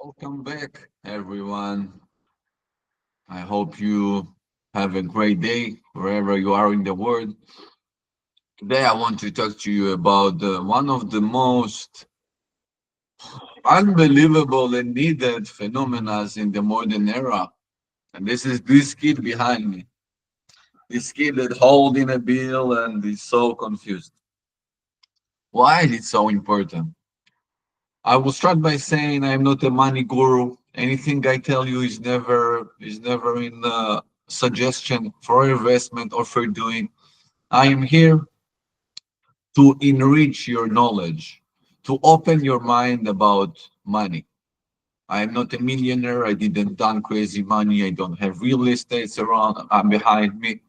Welcome back, everyone. I hope you have a great day wherever you are in the world. Today, I want to talk to you about one of the most unbelievable and needed phenomena in the modern era. And this is this kid behind me. This kid that holding a bill and is so confused. Why is it so important? I will start by saying I'm not a money guru. Anything I tell you is never in suggestion for investment or for doing. I am here to enrich your knowledge, to open your mind about money. I am not a millionaire. I didn't done crazy money. I don't have real estates around. I'm behind me.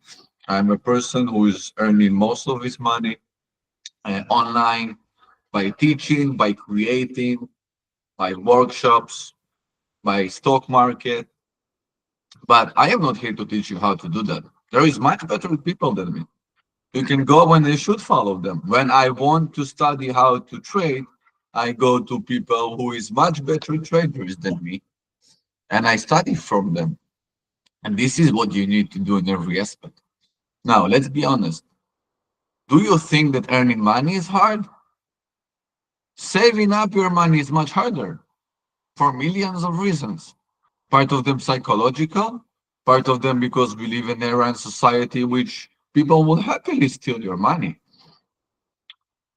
I'm a person who is earning most of his money online by teaching, by creating, by workshops, by stock market. But I am not here to teach you how to do that. There is much better people than me. You can go when you should follow them. When I want to study how to trade, I go to people who is much better traders than me, and I study from them. And this is what you need to do in every aspect. Now, let's be honest. Do you think that earning money is hard? Saving up your money is much harder for millions of reasons. Part of them psychological, part of them because we live in an era and society which people will happily steal your money.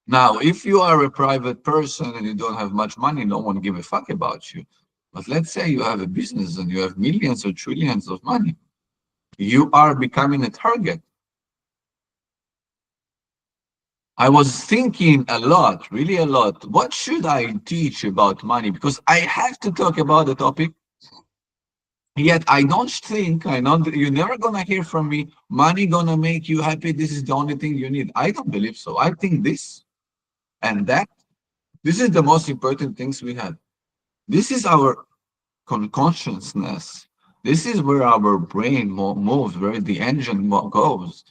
Now, if you are a private person and you don't have much money, no one give a fuck about you. But let's say you have a business and you have millions or trillions of money. You are becoming a target. I was thinking a lot, really a lot. What should I teach about money? Because I have to talk about the topic. Yet I don't think, I know that you're never gonna hear from me, money gonna make you happy. This is the only thing you need. I don't believe so. I think this and that, this is the most important things we have. This is our consciousness. This is where our brain moves, where the engine goes.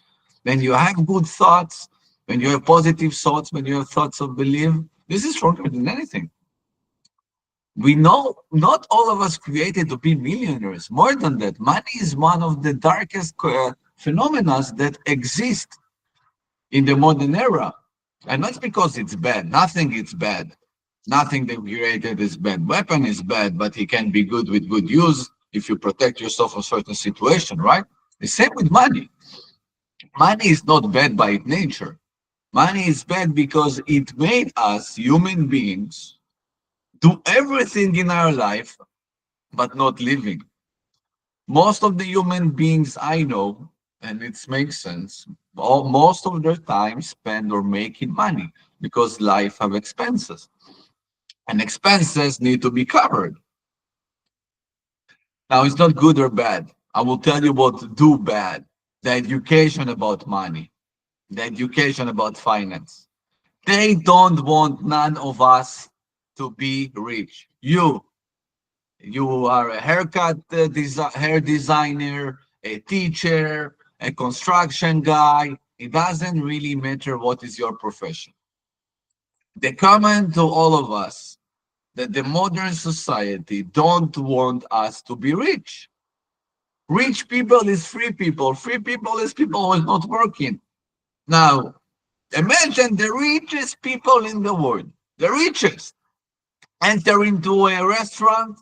When you have good thoughts, when you have positive thoughts, when you have thoughts of belief, this is stronger than anything. We know not all of us created to be millionaires. More than that, money is one of the darkest phenomena that exist in the modern era. And not because it's bad. Nothing is bad. Nothing they created is bad. Weapon is bad, but it can be good with good use if you protect yourself from certain situation, right? The same with money. Money is not bad by its nature. Money is bad because it made us human beings do everything in our life but not living. Most of the human beings I know, and it makes sense, most of their time spent or making money because life have expenses and expenses need to be covered. Now, it's not good or bad. I will tell you what to do bad. The education about money, the education about finance. They don't want none of us to be rich. You are a hair designer, a teacher, a construction guy. It doesn't really matter what is your profession. The comment to all of us that the modern society don't want us to be rich. Rich people is free people. Free people is people who is not working. Now, imagine the richest people in the world, the richest, enter into a restaurant.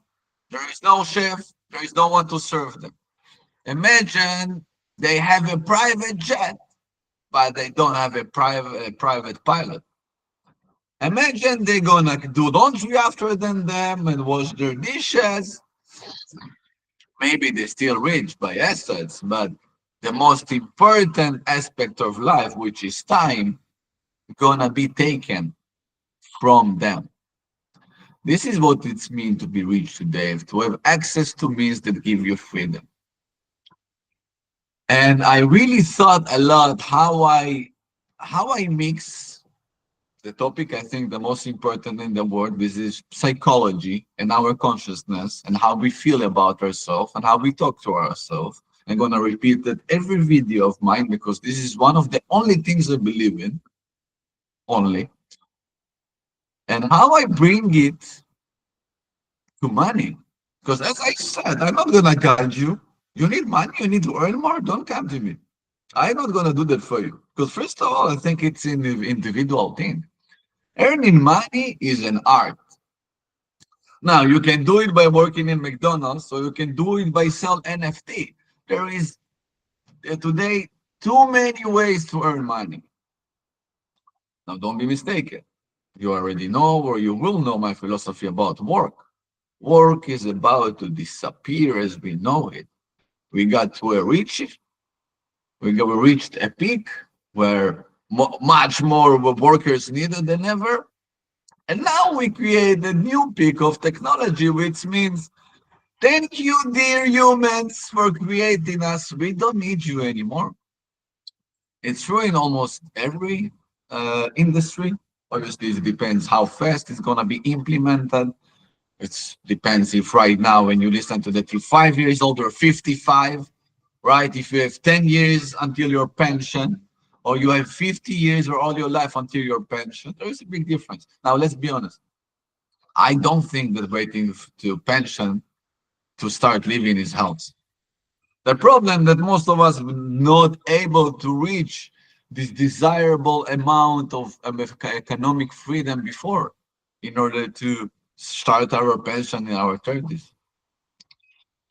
There is no chef. There is no one to serve them. Imagine they have a private jet, but they don't have a private pilot. Imagine they're gonna do laundry after them and wash their dishes. Maybe they're still rich by assets, but the most important aspect of life, which is time, gonna be taken from them. This is what it's mean to be rich today, to have access to means that give you freedom. And I really thought a lot how I mix the topic. I think the most important in the world, this is psychology and our consciousness and how we feel about ourselves and how we talk to ourselves. I'm gonna repeat that every video of mine because this is one of the only things I believe in, only. And how I bring it to money. Because as I said, I'm not gonna guide you. You need money, you need to earn more, don't come to me. I'm not gonna do that for you. Because first of all, I think it's an individual thing. Earning money is an art. Now you can do it by working in McDonald's, or you can do it by sell NFT. There is today too many ways to earn money. Now don't be mistaken. You already know or you will know my philosophy about work. Work is about to disappear as we know it. We got to a reach, we reached a peak where much more workers needed than ever. And now we create a new peak of technology, which means thank you, dear humans, for creating us. We don't need you anymore. It's true in almost every industry. Obviously, it depends how fast it's going to be implemented. It depends if right now, when you listen to that, you're 5 years old or 55, right? If you have 10 years until your pension, or you have 50 years or all your life until your pension, there is a big difference. Now, let's be honest. I don't think that waiting to pension to start living is health. The problem that most of us not able to reach this desirable amount of economic freedom before in order to start our pension in our 30s.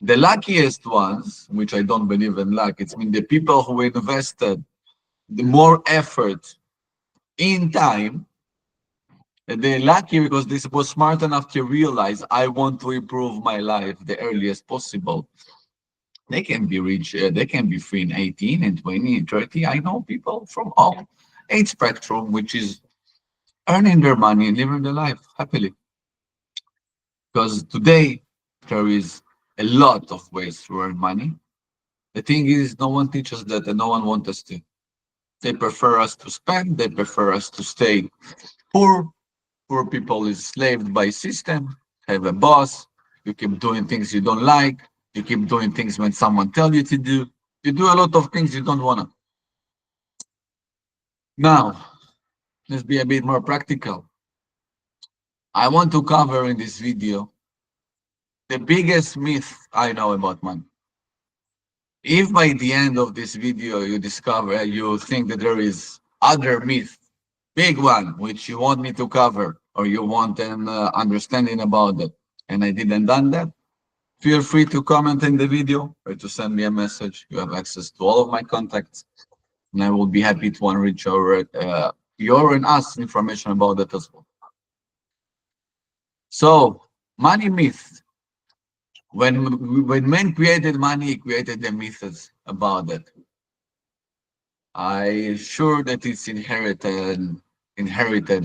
The luckiest ones, which I don't believe in luck, it's mean the people who invested the more effort in time, they're lucky because they was smart enough to realize I want to improve my life the earliest possible. They can be rich, they can be free in 18 and 20 and 30. I know people from all age spectrum, which is earning their money and living their life happily. Because today there is a lot of ways to earn money. The thing is, no one teaches that and no one wants us to. They prefer us to spend, they prefer us to stay poor. Poor people is slaved by system, have a boss, you keep doing things you don't like, you keep doing things when someone tell you to do. You do a lot of things you don't want to. Now, let's be a bit more practical. I want to cover in this video the biggest myth I know about money. If by the end of this video you discover, you think that there is other myth, big one, which you want me to cover, or you want an understanding about it, and I didn't done that, feel free to comment in the video or to send me a message. You have access to all of my contacts, and I will be happy to enrich your and us information about that as well. So, money myth. When men created money, he created the myths about it. I sure that it's inherited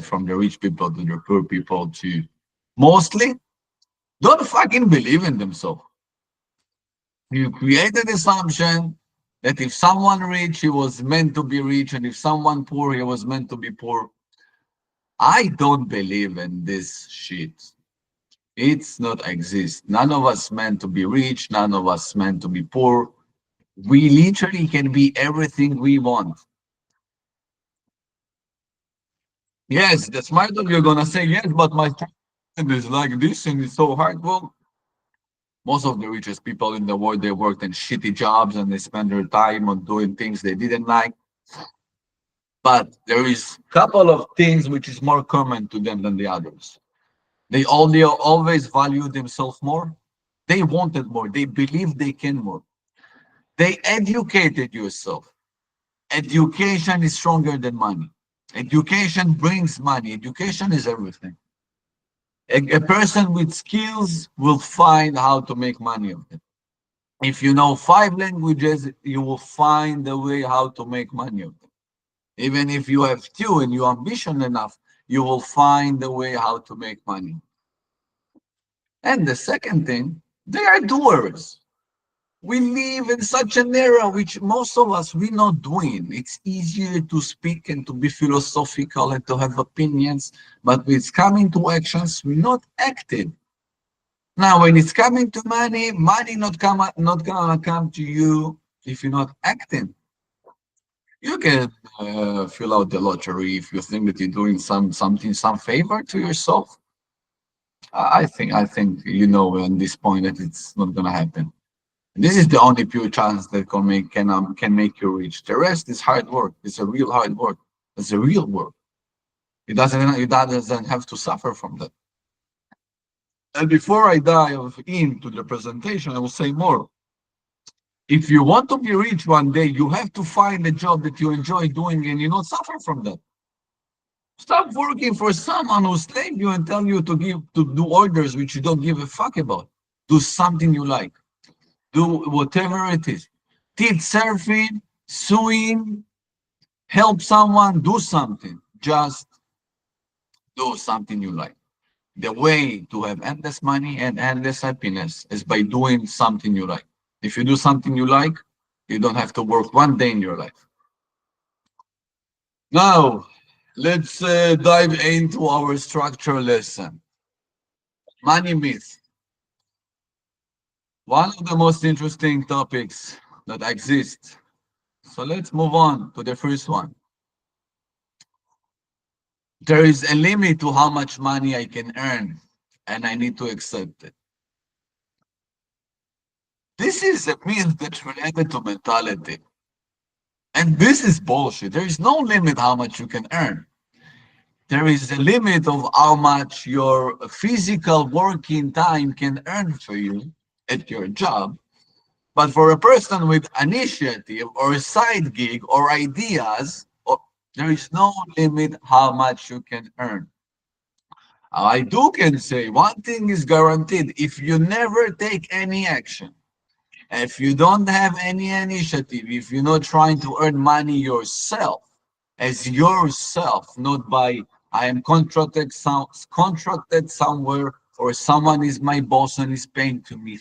from the rich people to the poor people to mostly don't fucking believe in themselves. You create an assumption that if someone rich, he was meant to be rich, and if someone poor, he was meant to be poor. I don't believe in this shit. It's not exist. None of us meant to be rich. None of us meant to be poor. We literally can be everything we want. Yes, the smart of you're gonna say yes, but my childhood is like this and it's so hard. Well, most of the richest people in the world they worked in shitty jobs and they spend their time on doing things they didn't like. But there is a couple of things which is more common to them than the others. They only always value themselves more. They wanted more. They believe they can more. They educated yourself. Education is stronger than money. Education brings money. Education is everything. A person with skills will find how to make money of it. If you know 5 languages, you will find a way how to make money of it. Even if you have two and you're ambitious enough, you will find a way how to make money. And the second thing, they are doers. We live in such an era which most of us we're not doing. It's easier to speak and to be philosophical and to have opinions, but when it's coming to actions, we're not active. Now, when it's coming to money, money not gonna come to you if you're not acting. You can fill out the lottery if you think that you're doing some favor to yourself. I think you know at this point that it's not gonna happen. This is the only pure chance that can make you rich. The rest is hard work. It's a real hard work. It's a real work. It doesn't have to suffer from that. And before I dive into the presentation, I will say more. If you want to be rich one day, you have to find a job that you enjoy doing and you not suffer from that. Stop working for someone who slave you and tell you to do orders which you don't give a fuck about. Do something you like. Do whatever it is. Teach surfing, sewing, help someone, do something. Just do something you like. The way to have endless money and endless happiness is by doing something you like. If you do something you like, you don't have to work one day in your life. Now, let's dive into our structure lesson. Money myth. One of the most interesting topics that exist. So let's move on to the first one. There is a limit to how much money I can earn, and I need to accept it. This is a myth that's related to mentality. And this is bullshit. There is no limit how much you can earn. There is a limit of how much your physical working time can earn for you at your job. But for a person with initiative or a side gig or ideas, there is no limit how much you can earn. I do can say one thing is guaranteed. If you never take any action, if you don't have any initiative, if you're not trying to earn money yourself, as yourself, not by I am contracted somewhere or someone is my boss and is paying to me.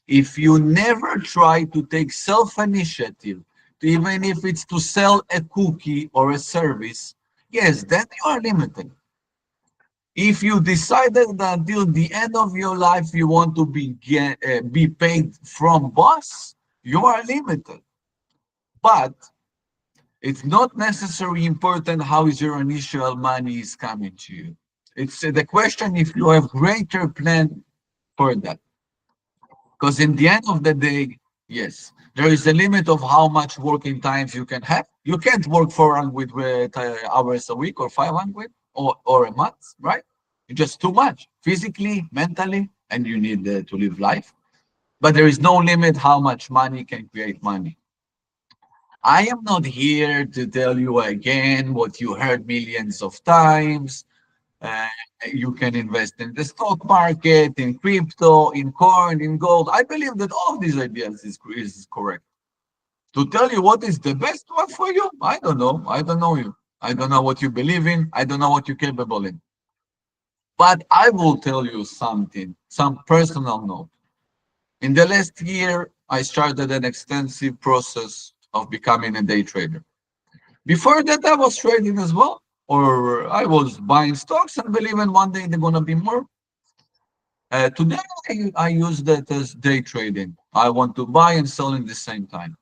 If you never try to take self-initiative, even if it's to sell a cookie or a service, yes, then you are limited. If you decided that until the end of your life you want to be paid from boss, you are limited. But it's not necessarily important how is your initial money is coming to you. It's the question if you have greater plan for that. Because in the end of the day, yes, there is a limit of how much working times you can have. You can't work 400 hours a week or 500 or a month, right? It's just too much physically, mentally, and you need to live life. But there is no limit how much money can create money. I am not here to tell you again what you heard millions of times. Uh, you can invest in the stock market, in crypto, in corn, in gold. I believe that all of these ideas is correct. To tell you what is the best one for you, I don't know. I don't know you. I don't know what you believe in. I don't know what you're capable in. But I will tell you something, some personal note. In the last year, I started an extensive process of becoming a day trader. Before that, I was trading as well, or I was buying stocks and believing one day they're gonna be more. Today, I use that as day trading. I want to buy and sell in the same time.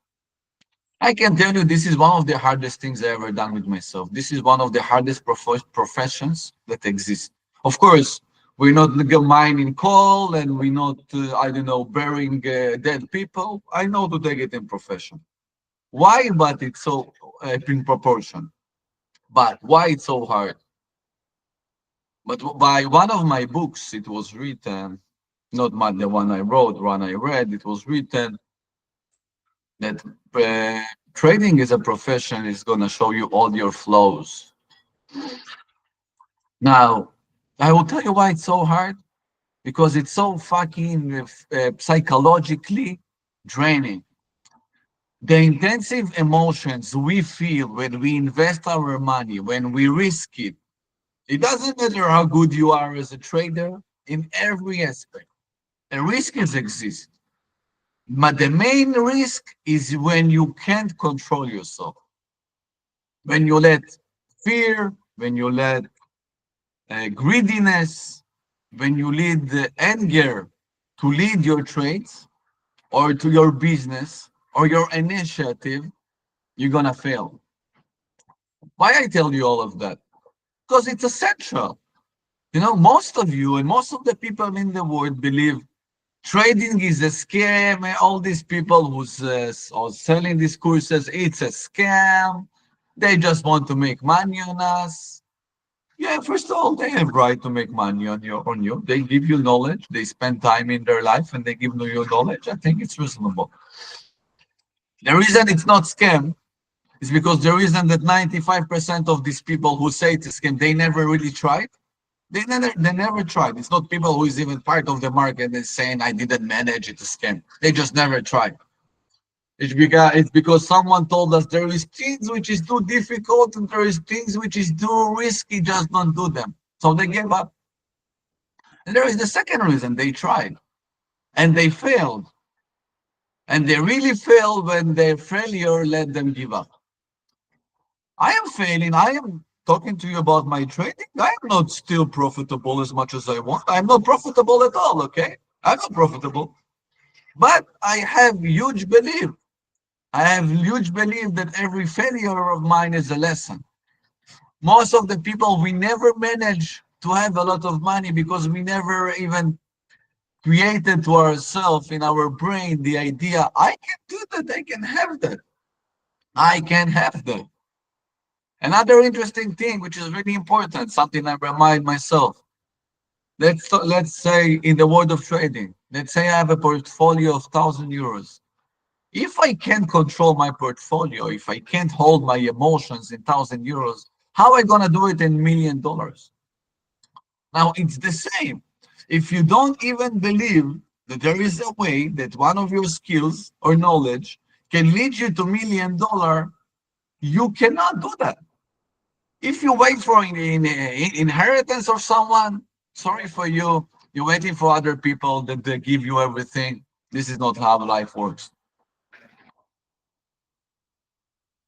I can tell you this is one of the hardest things I ever done with myself. This is one of the hardest professions that exist. Of course, we're not mining coal and we're not, I don't know, burying dead people. I know to take it in profession. Why? But it's so in proportion. But why it's so hard? But by one of my books, it was written, not the one I wrote, one I read, it was written that uh, trading is a profession is going to show you all your flows. Now, I will tell you why it's so hard because it's so fucking psychologically draining. The intensive emotions we feel when we invest our money, when we risk it, it doesn't matter how good you are as a trader in every aspect. A risk is exist. But the main risk is when you can't control yourself. When you let fear, when you let greediness, when you lead the anger to lead your trades or to your business or your initiative, you're gonna fail. Why I tell you all of that? Because it's essential. Most of you and most of the people in the world believe trading is a scam. And all these people who's are selling these courses, it's a scam. They just want to make money on us. Yeah, first of all, they have right to make money on you. They give you knowledge. They spend time in their life and they give you knowledge. I think it's reasonable. The reason it's not scam is because the reason that 95% of these people who say it's a scam, they never really tried. They never tried. It's not people who is even part of the market and saying I didn't manage it's a scam. They just never tried. It's because someone told us there is things which is too difficult and there is things which is too risky, just don't do them. So they gave up. And there is the second reason they tried and they failed. And they really failed when their failure let them give up. I am failing. I am talking to you about my trading. I am not still profitable as much as I want. I'm not profitable at all, okay? I'm not profitable. But I have huge belief. I have huge belief that every failure of mine is a lesson. Most of the people, we never manage to have a lot of money because we never even created to ourselves in our brain the idea, I can do that, I can have that. I can have that. Another interesting thing, which is really important, something I remind myself. Let's say in the world of trading, let's say I have a portfolio of 1,000 euros. If I can't control my portfolio, if I can't hold my emotions in 1,000 euros, how am I gonna do it in $1 million? Now it's the same. If you don't even believe that there is a way that one of your skills or knowledge can lead you to $1 million, you cannot do that. If you wait for inheritance of someone, sorry for you. You're waiting for other people that they give you everything. This is not how life works.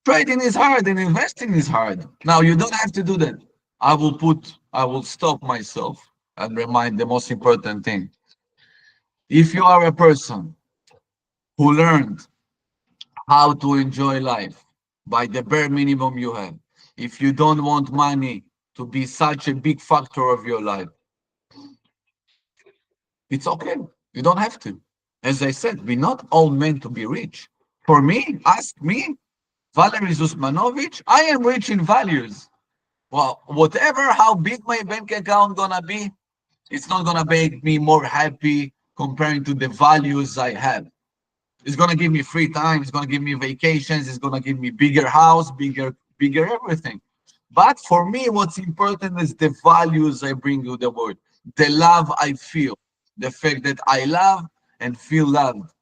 Trading is hard and investing is hard. Now you don't have to do that. I will stop myself and remind the most important thing. If you are a person who learned how to enjoy life by the bare minimum you have, if you don't want money to be such a big factor of your life, it's okay. You don't have to. As I said, we're not all meant to be rich. For me, ask me, Valery Zusmanovic, I am rich in values. Well, whatever, how big my bank account gonna be, it's not gonna make me more happy comparing to the values I have. It's gonna give me free time. It's gonna give me vacations. It's gonna give me bigger house, bigger everything. But for me, what's important is the values I bring to the world, the love I feel, the fact that I love and feel loved.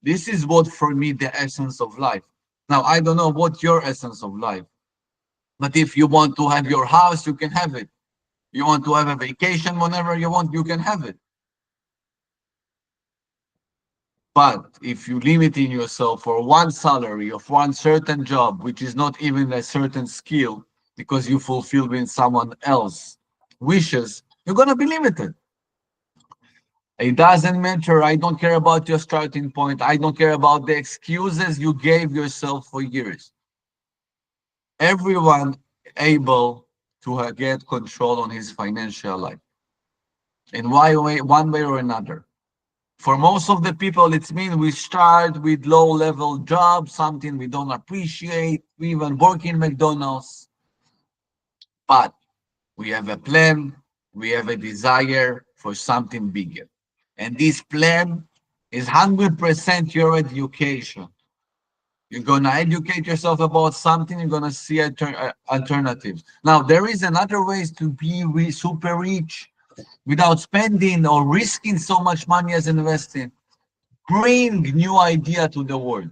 This is what for me the essence of life. Now I don't know what your essence of life, but if you want to have your house, you can have it. You want to have a vacation whenever you want, you can have it. But if you limiting yourself for one salary of one certain job, which is not even a certain skill, because you fulfill in someone else wishes, you're gonna be limited. It doesn't matter. I don't care about your starting point. I don't care about the excuses you gave yourself for years. Everyone able to get control on his financial life in one way or another. For most of the people, it's mean we start with low level jobs, something we don't appreciate. We even work in McDonald's, but we have a plan, we have a desire for something bigger. And this plan is 100% your education. You're gonna educate yourself about something, you're gonna see alternatives. Now, there is another ways to be super rich without spending or risking so much money as investing. Bring new idea to the world.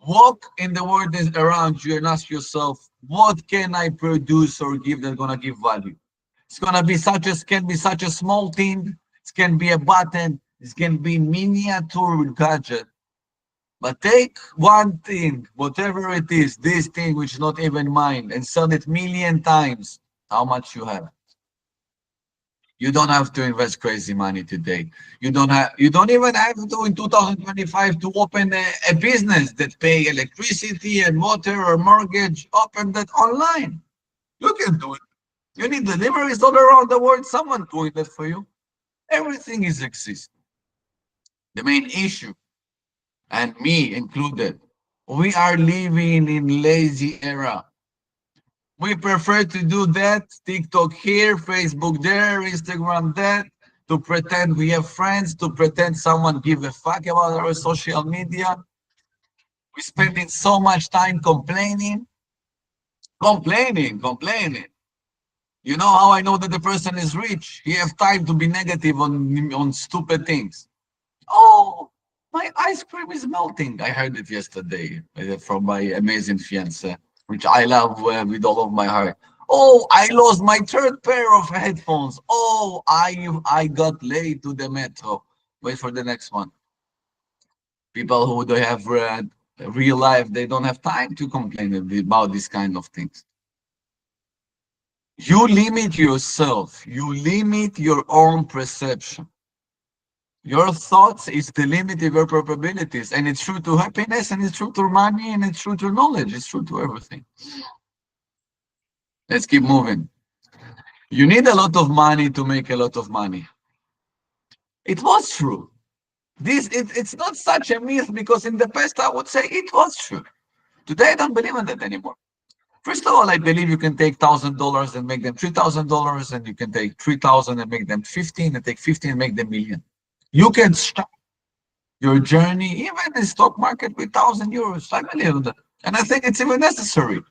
Walk in the world is around you and ask yourself, what can I produce or give that's gonna give value? It's gonna be can be such a small thing. It can be a button. It can be miniature gadget. But take one thing, whatever it is, this thing which is not even mine, and sell it million times. How much you have? You don't have to invest crazy money today. You don't even have to in 2025 to open a business that pay electricity and water or mortgage. Open that online. You can do it. You need deliveries all around the world. Someone doing that for you. Everything is existing. The main issue, and me included, we are living in lazy era. We prefer to do that, TikTok here, Facebook there, Instagram there, to pretend we have friends, to pretend someone give a fuck about our social media. We're spending so much time complaining. You know how I know that the person is rich? He have time to be negative on stupid things. Oh, my ice cream is melting. I heard it yesterday from my amazing fiance, which I love with all of my heart. Oh, I lost my third pair of headphones. Oh, I got late to the metro. Wait for the next one. People who do have real life, they don't have time to complain about these kind of things. You limit yourself. You limit your own perception. Your thoughts is the limit of your probabilities, and it's true to happiness, and it's true to money, and it's true to knowledge. It's true to everything. Let's keep moving. You need a lot of money to make a lot of money. It was true. It's not such a myth because in the past I would say it was true. Today I don't believe in that anymore. First of all, I believe you can take $1,000 and make them $3,000, and you can take 3,000 and make them 15, and take 15 and make them million. You can start your journey, even in the stock market, with €1,000. I believe in that. And I think it's even necessary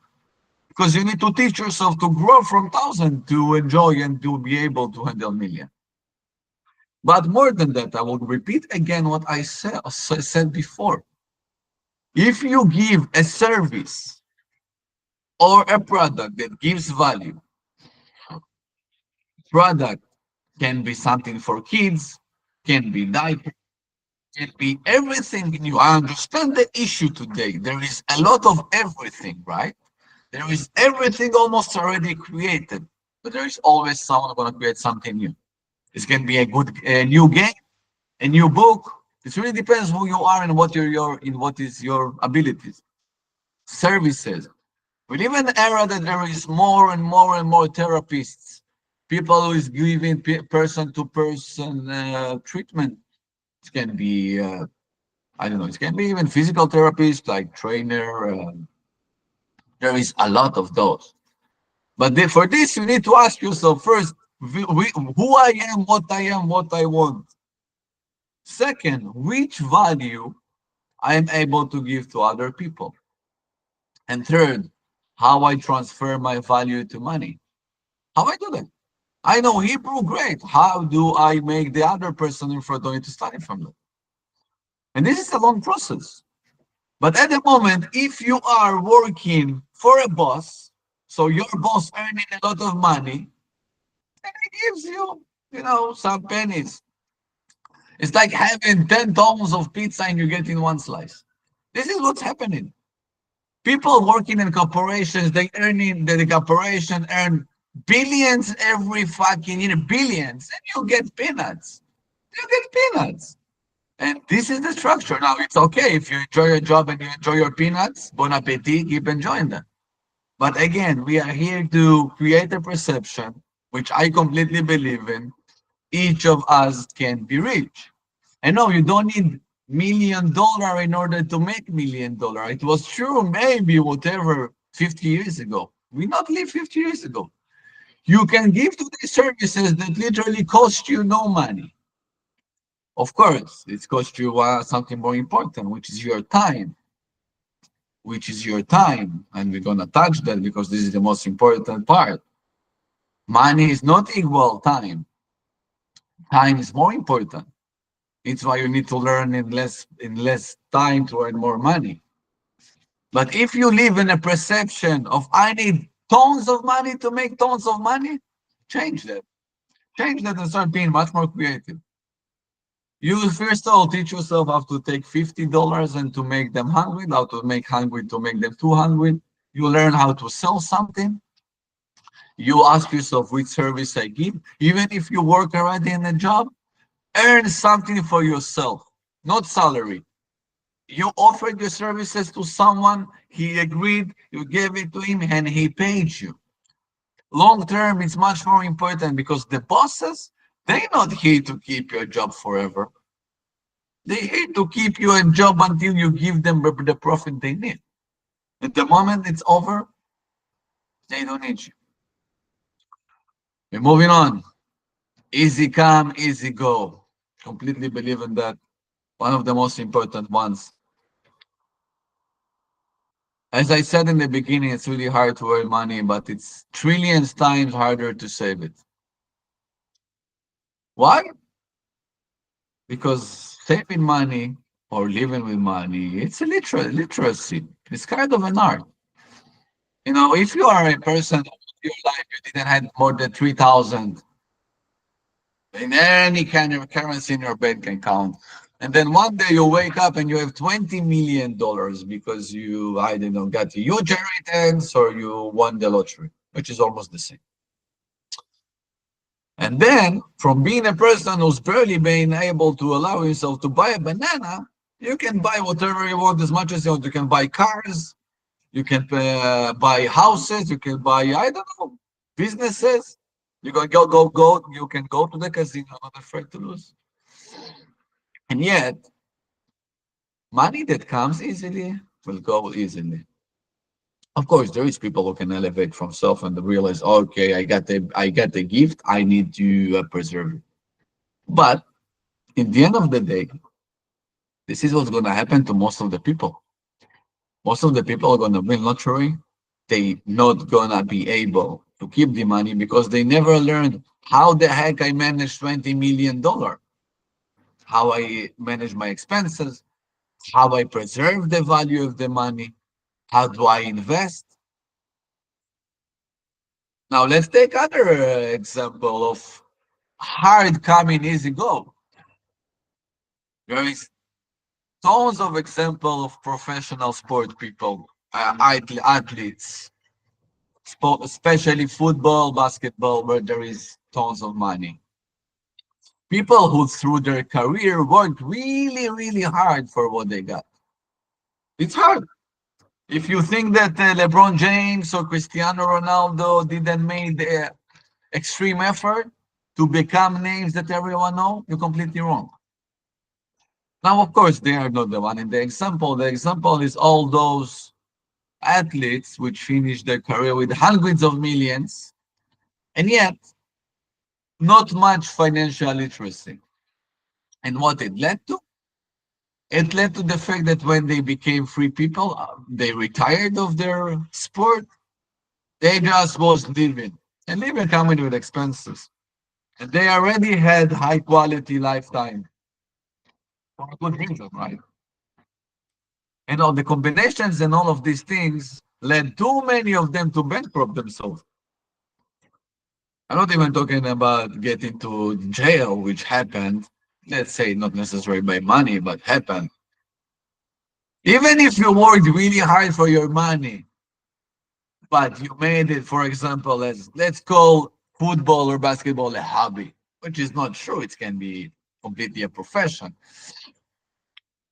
because you need to teach yourself to grow from 1,000 to enjoy and to be able to handle million. But more than that, I will repeat again what I said before. If you give a service or a product that gives value, product can be something for kids, can be diapers, can be everything new. I understand the issue today. There is a lot of everything, right? There is everything almost already created, but there is always someone going to create something new. This can be a new game, a new book. It really depends who you are and what is your abilities. Services. We live in an era that there is more and more and more therapists, people who is giving person to person treatment. It can be I don't know. It can be even physical therapists like trainer. There is a lot of those. But for this, you need to ask yourself first who I am, what I want. Second, which value I am able to give to other people. And third, how I transfer my value to money. How I do that? I know Hebrew, great. How do I make the other person in front of me to study from them? And this is a long process. But at the moment, if you are working for a boss, so your boss earning a lot of money, and he gives you, some pennies. It's like having 10 tons of pizza and you get in one slice. This is what's happening. People working in corporations, the corporation earn billions every fucking year, billions, and you get peanuts. You get peanuts. And this is the structure. Now, it's okay if you enjoy your job and you enjoy your peanuts. Bon appetit, keep enjoying them. But again, we are here to create a perception, which I completely believe in. Each of us can be rich. And no, you don't need $1 million in order to make $1 million. It was true, maybe whatever, 50 years ago. We not live 50 years ago. You can give to these services that literally cost you no money. Of course, it costs you something more important, which is your time. And we're going to touch that because this is the most important part. Money is not equal time. Time is more important. It's why you need to learn in less time to earn more money. But if you live in a perception of I need tons of money to make tons of money, change that. Change that and start being much more creative. You first of all teach yourself how to take $50 and to make them hungry, how to make hungry to make them too hungry. You learn how to sell something. You ask yourself which service I give. Even if you work already in a job, earn something for yourself, not salary. You offered your services to someone, he agreed, you gave it to him, and he paid you. Long term, it's much more important because the bosses, they're not here to keep your job forever. They here to keep you in job until you give them the profit they need. At the moment it's over, they don't need you. We're moving on. Easy come, easy go. Completely believe in that. One of the most important ones. As I said in the beginning, it's really hard to earn money, but it's trillions times harder to save it. Why? Because saving money or living with money, it's a literacy. It's kind of an art. You know, if you are a person of your life, you didn't have more than 3,000 in any kind of currency in your bank account. And then one day you wake up and you have $20 million because you, I don't know, got a huge inheritance or you won the lottery, which is almost the same. And then from being a person who's barely being able to allow yourself to buy a banana, you can buy whatever you want as much as you want. You can buy cars, you can buy houses, you can buy, I don't know, businesses. You can go. You can go to the casino, not afraid to lose. And yet, money that comes easily will go easily. Of course, there is people who can elevate from self and realize, okay, I got the gift, I need to preserve it. But in the end of the day, this is what's going to happen to most of the people. Most of the people are going to win lottery. They not going to be able to keep the money because they never learned how the heck I managed $20 million, how I manage my expenses, how I preserve the value of the money, how do I invest. Now let's take other example of hard coming, easy go. There is tons of example of professional sport people, athletes, especially football, basketball, where there is tons of money. People who through their career worked really, really hard for what they got. It's hard. If you think that LeBron James or Cristiano Ronaldo didn't make the extreme effort to become names that everyone know, you're completely wrong. Now, of course, they are not the one in the example. The example is all those athletes which finished their career with hundreds of millions, and yet not much financial literacy. And what it led to? It led to the fact that when they became free people, they retired of their sport. They just was living, and living coming with expenses. And they already had high quality lifetime for a good reason, right? And all the combinations and all of these things led too many of them to bankrupt themselves. I'm not even talking about getting to jail, which happened, let's say not necessarily by money, but happened. Even if you worked really hard for your money, but you made it, for example, as let's call football or basketball a hobby, which is not true. It can be completely a profession.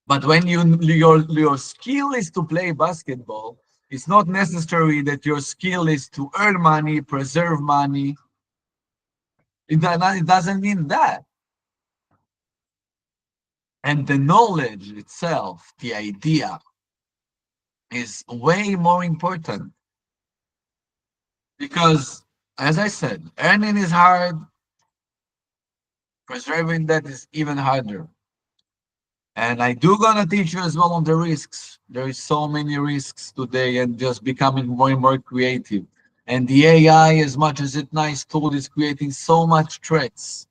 But when your skill is to play basketball, it's not necessary that your skill is to earn money, preserve money. It doesn't mean that. And the knowledge itself, the idea, is way more important because, as I said, earning is hard, preserving that is even harder. And I do gonna teach you as well on the risks. There is so many risks today and just becoming more and more creative. And the AI, as much as it's nice tool, is creating so much threats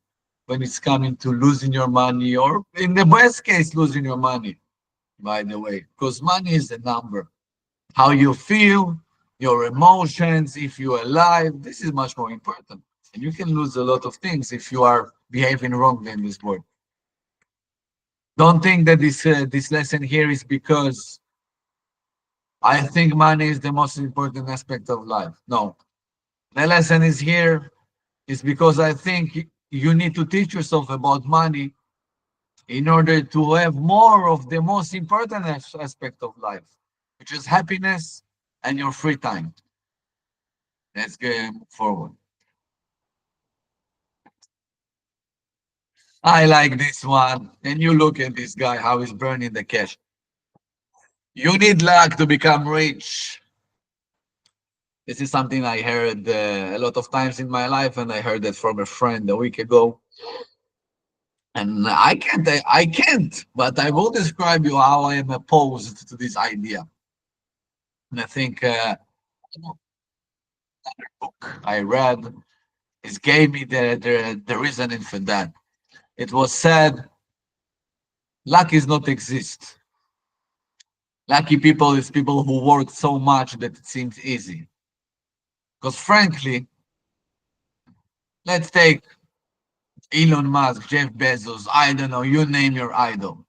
when it's coming to losing your money or in the best case, losing your money, by the way, because money is a number. How you feel, your emotions, if you're alive, this is much more important. And you can lose a lot of things if you are behaving wrongly in this world. Don't think that this lesson here is because I think money is the most important aspect of life. No, the lesson is here is because I think you need to teach yourself about money in order to have more of the most important aspect of life, which is happiness and your free time. Let's go forward. I like this one. And you look at this guy, how he's burning the cash. You need luck to become rich. This is something I heard a lot of times in my life, and I heard that from a friend a week ago. And I can't, but I will describe you how I am opposed to this idea. And I think book I read is gave me the reasoning for that. It was said, luck is not exist. Lucky people is people who work so much that it seems easy. Because frankly, let's take Elon Musk, Jeff Bezos, I don't know, you name your idol.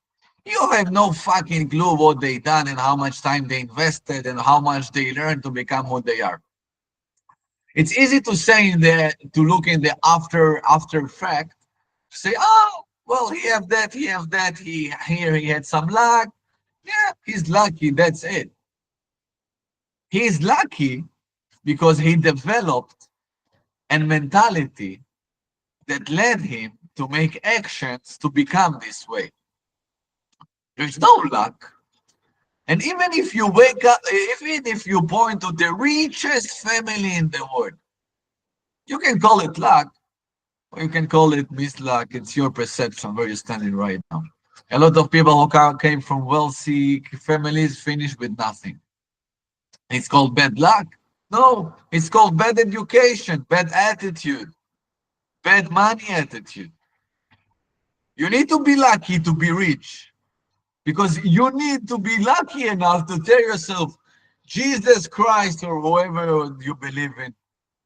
You have no fucking clue what they done and how much time they invested and how much they learned to become who they are. It's easy to say in the to look in the after fact, to say, oh, well, he have that, he have that, he had some luck. Yeah, he's lucky, that's it. He's lucky because he developed a mentality that led him to make actions to become this way. There's no luck. And even if you wake up, even if you point to the richest family in the world, you can call it luck or you can call it misluck. It's your perception where you're standing right now. A lot of people who came from wealthy families finished with nothing. It's called bad luck. No, it's called bad education, bad attitude, bad money attitude. You need to be lucky to be rich because you need to be lucky enough to tell yourself, Jesus Christ or whoever you believe in,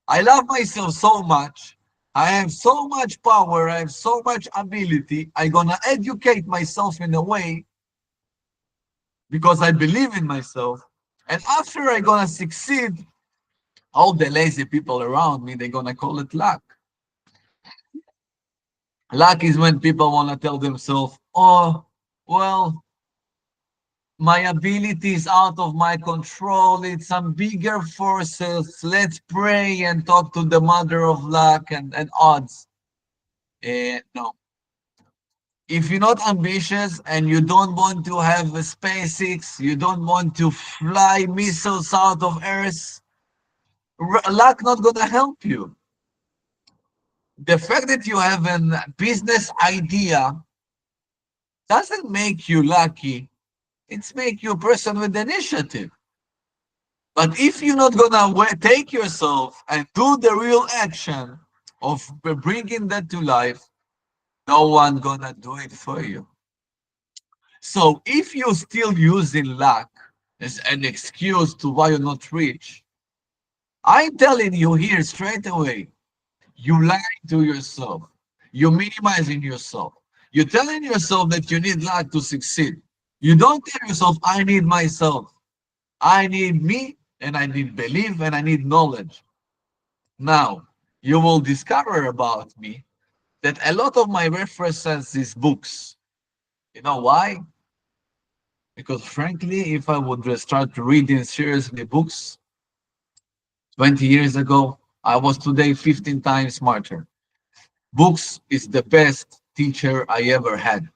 I love myself so much. I have so much power. I have so much ability. I'm going to educate myself in a way because I believe in myself. And after I'm going to succeed, all the lazy people around me, they're going to call it luck. Luck is when people want to tell themselves, oh, well, my ability is out of my control. It's some bigger forces. Let's pray and talk to the mother of luck and odds. No. If you're not ambitious and you don't want to have a SpaceX, you don't want to fly missiles out of Earth, luck not gonna help you. The fact that you have a business idea doesn't make you lucky. It's make you a person with initiative. But if you're not gonna take yourself and do the real action of bringing that to life, no one gonna do it for you. So if you're still using luck as an excuse to why you're not rich, I'm telling you here straight away, you lying to yourself. You're minimizing yourself. You're telling yourself that you need luck to succeed. You don't tell yourself, I need myself. I need me and I need belief and I need knowledge. Now, you will discover about me that a lot of my references is books. You know why? Because frankly, if I would start reading seriously books 20 years ago, I was today 15 times smarter. Books is the best teacher I ever had.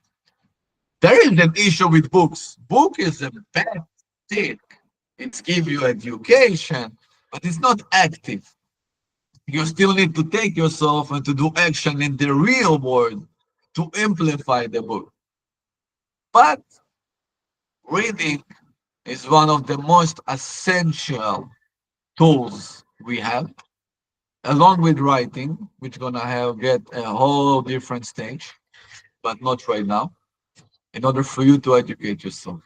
There is an issue with books. Book is a bad thing. It's give you education, but it's not active. You still need to take yourself and to do action in the real world to amplify the book. But reading is one of the most essential tools we have, along with writing, which gonna have get a whole different stage, but not right now, in order for you to educate yourself.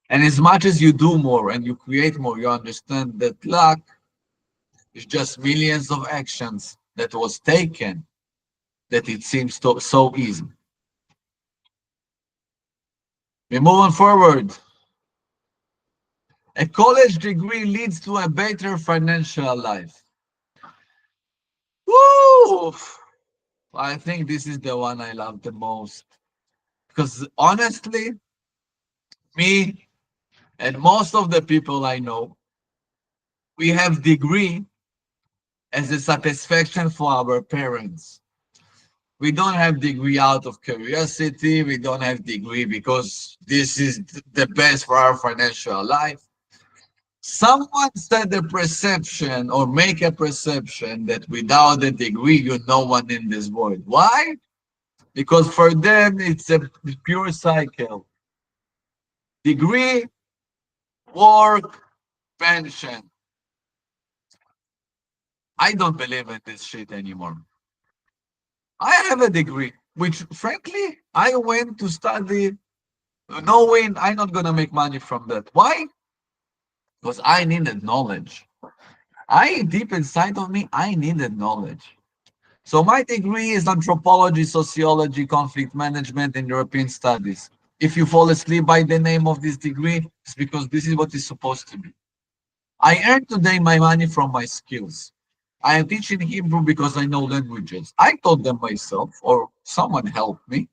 And as much as you do more and you create more, you understand that luck is just millions of actions that was taken that it seems so easy. We're moving forward. A college degree leads to a better financial life. Woo! I think this is the one I love the most. Because honestly, me and most of the people I know, we have degree, as a satisfaction for our parents. We don't have degree out of curiosity. We don't have degree because this is the best for our financial life. Someone said a perception or make a perception that without a degree, you're no one in this world. Why? Because for them, it's a pure cycle. Degree, work, pension. I don't believe in this shit anymore. I have a degree, which frankly, I went to study knowing I'm not going to make money from that. Why? Because I needed knowledge. I, deep inside of me, I needed knowledge. So my degree is anthropology, sociology, conflict management, and European studies. If you fall asleep by the name of this degree, it's because this is what it's supposed to be. I earn today my money from my skills. I am teaching Hebrew because I know languages. I taught them myself, or someone helped me.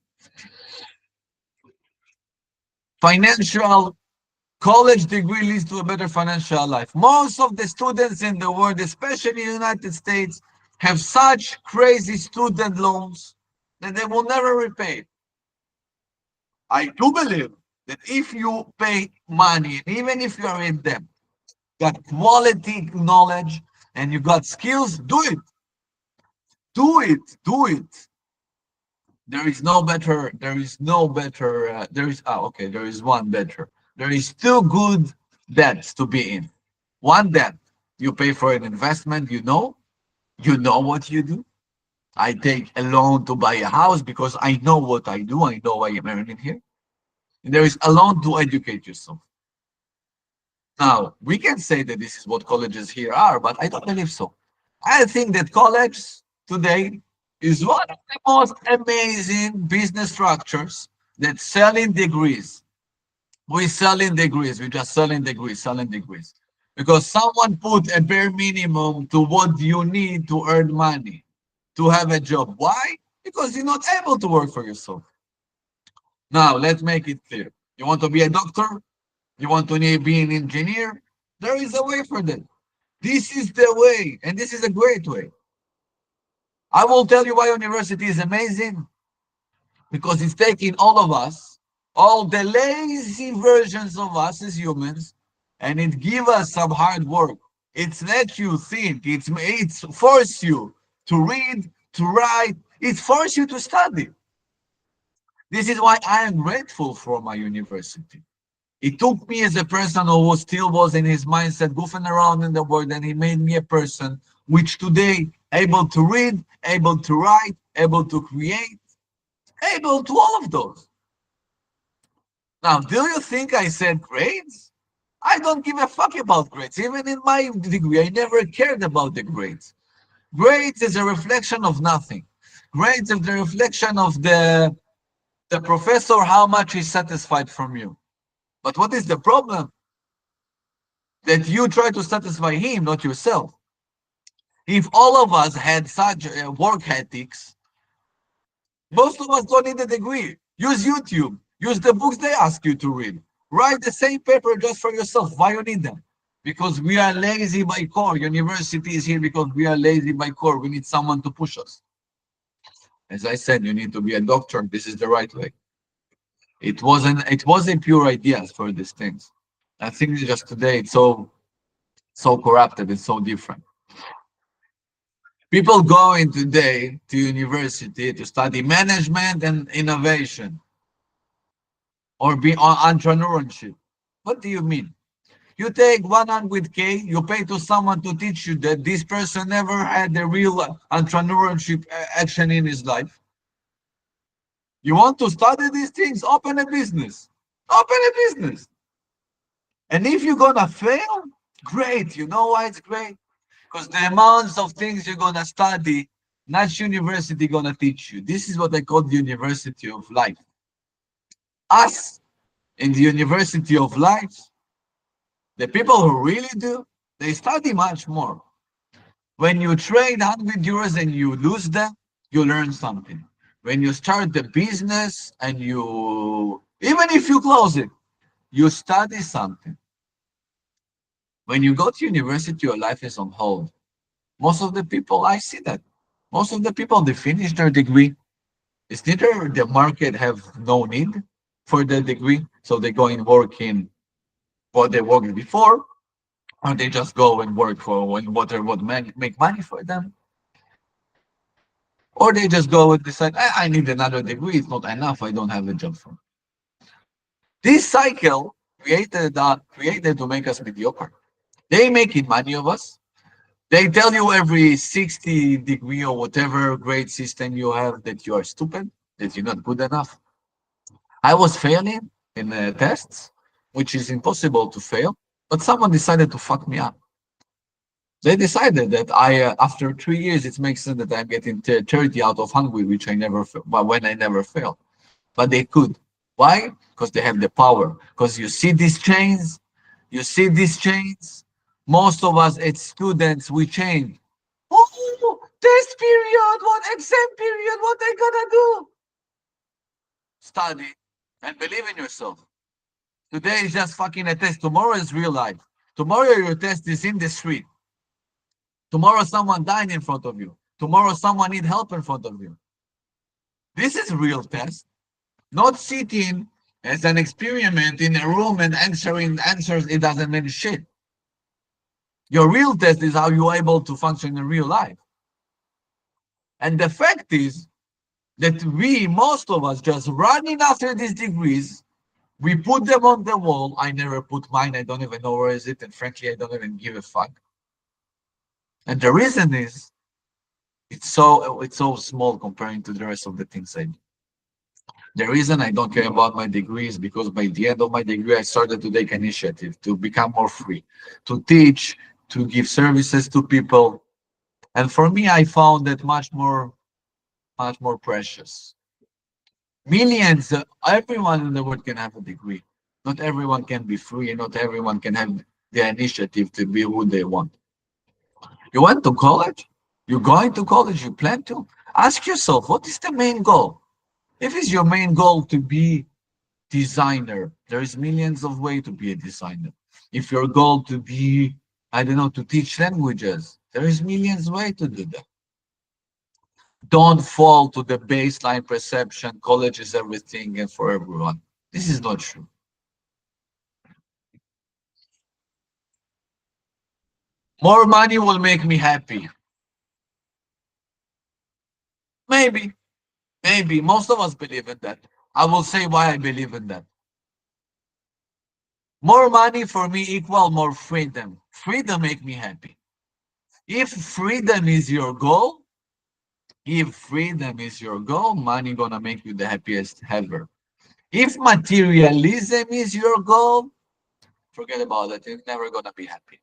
Financial college degree leads to a better financial life. Most of the students in the world, especially in the United States, have such crazy student loans that they will never repay. I do believe that if you pay money, and even if you are in debt, got quality knowledge and you got skills, do it. Do it. Do it. There is no better. There is no better. There is. Oh, okay. There is one better. There is two good debts to be in. One debt, you pay for an investment. You know what you do. I take a loan to buy a house because I know what I do. I know I am earning here. And there is a loan to educate yourself. Now, we can say that this is what colleges here are, but I don't believe so. I think that college today is one of the most amazing business structures that selling degrees. We're selling degrees. We're just selling degrees. Because someone put a bare minimum to what you need to earn money, to have a job. Why? Because you're not able to work for yourself. Now, let's make it clear. You want to be a doctor? You want to be an engineer? There is a way for that. This is the way, and this is a great way. I will tell you why university is amazing because it's taking all of us, all the lazy versions of us as humans, and it give us some hard work. It's let you think. It's force you to read, to write. It force you to study. This is why I am grateful for my university. It took me as a person who was still was in his mindset, goofing around in the world, and he made me a person which today able to read, able to write, able to create, able to all of those. Now, do you think I said grades? I don't give a fuck about grades. Even in my degree, I never cared about the grades. Grades is a reflection of nothing. Grades is the reflection of the professor, how much he's satisfied from you. But what is the problem? That you try to satisfy him, not yourself. If all of us had such work ethics, most of us don't need a degree. Use YouTube. Use the books they ask you to read. Write the same paper just for yourself. Why you need them? Because we are lazy by core. University is here because we are lazy by core. We need someone to push us. As I said, you need to be a doctor. This is the right way. It wasn't pure ideas for these things. I think just today it's so corrupted, it's so different. People going today to university to study management and innovation or be on entrepreneurship. What do you mean? You take 100K, you pay to someone to teach you that this person never had a real entrepreneurship action in his life. You want to study these things? Open a business. Open a business. And if you're gonna fail, great. You know why it's great? Because the amounts of things you're gonna study, not university gonna teach you. This is what I call the university of life. Us in the university of life, the people who really do, they study much more. When you trade 100 euros and you lose them, you learn something. When you start the business and even if you close it, you study something. When you go to university, your life is on hold. Most of the people, I see that. Most of the people, they finish their degree. It's neither the market have no need for the degree, so they go and work in what they worked before, or they just go and work for what make money for them, or they just go and decide, I need another degree. It's not enough. I don't have a job for. This cycle created to make us mediocre. They making money of us. They tell you every 60 degree or whatever grade system you have that you are stupid, that you're not good enough. I was failing in tests, which is impossible to fail, but someone decided to fuck me up. They decided that after 3 years, it makes sense that I'm getting 30 out of 100, which I never, but when I never failed. But they could. Why? Because they have the power. Because you see these chains, you see these chains. Most of us as students, we change. Oh, test period, what exam period, what I gonna do? Study and believe in yourself. Today is just fucking a test. Tomorrow is real life. Tomorrow your test is in the street. Tomorrow someone died in front of you. Tomorrow someone need help in front of you. This is real test. Not sitting as an experiment in a room and answering answers, it doesn't mean shit. Your real test is how you're able to function in real life. And the fact is that we, most of us, just running after these degrees, we put them on the wall. I never put mine. I don't even know where is it. And frankly, I don't even give a fuck. And the reason is it's so small comparing to the rest of the things I do. The reason I don't care about my degree is because by the end of my degree, I started to take initiative to become more free, to teach, to give services to people. And for me, I found that much more precious. Millions, everyone in the world can have a degree. Not everyone can be free, and not everyone can have the initiative to be who they want. You went to college? You're going to college? You plan to? Ask yourself, what is the main goal? If it's your main goal to be designer, there is millions of ways to be a designer. If your goal to be, I don't know, to teach languages, there is millions of ways to do that. Don't fall to the baseline perception, college is everything and for everyone. This is not true. More money will make me happy. Maybe, maybe. Most of us believe in that. I will say why I believe in that. More money for me equal more freedom. Freedom make me happy. If freedom is your goal, if freedom is your goal, money gonna make you the happiest ever. If materialism is your goal, forget about it. You're never gonna be happy.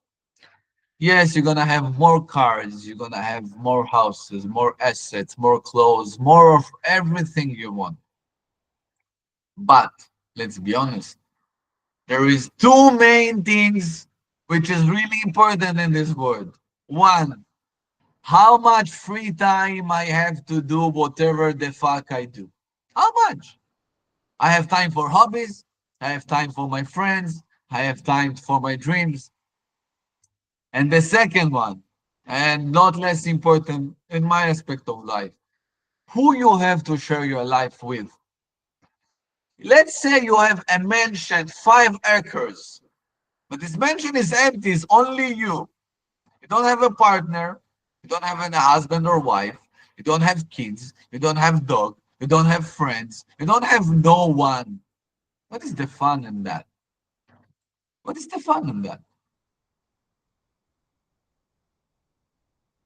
Yes, you're gonna have more cars, you're gonna have more houses, more assets, more clothes, more of everything you want. But let's be honest, there is two main things which is really important in this world. One, how much free time I have to do whatever the fuck I do. How much? I have time for hobbies, I have time for my friends, I have time for my dreams. And the second one, and not less important in my aspect of life, who you have to share your life with. Let's say you have a mansion, 5 acres, but this mansion is empty, it's only you. You don't have a partner, you don't have a husband or wife, you don't have kids, you don't have dog, you don't have friends, you don't have no one. What is the fun in that? What is the fun in that?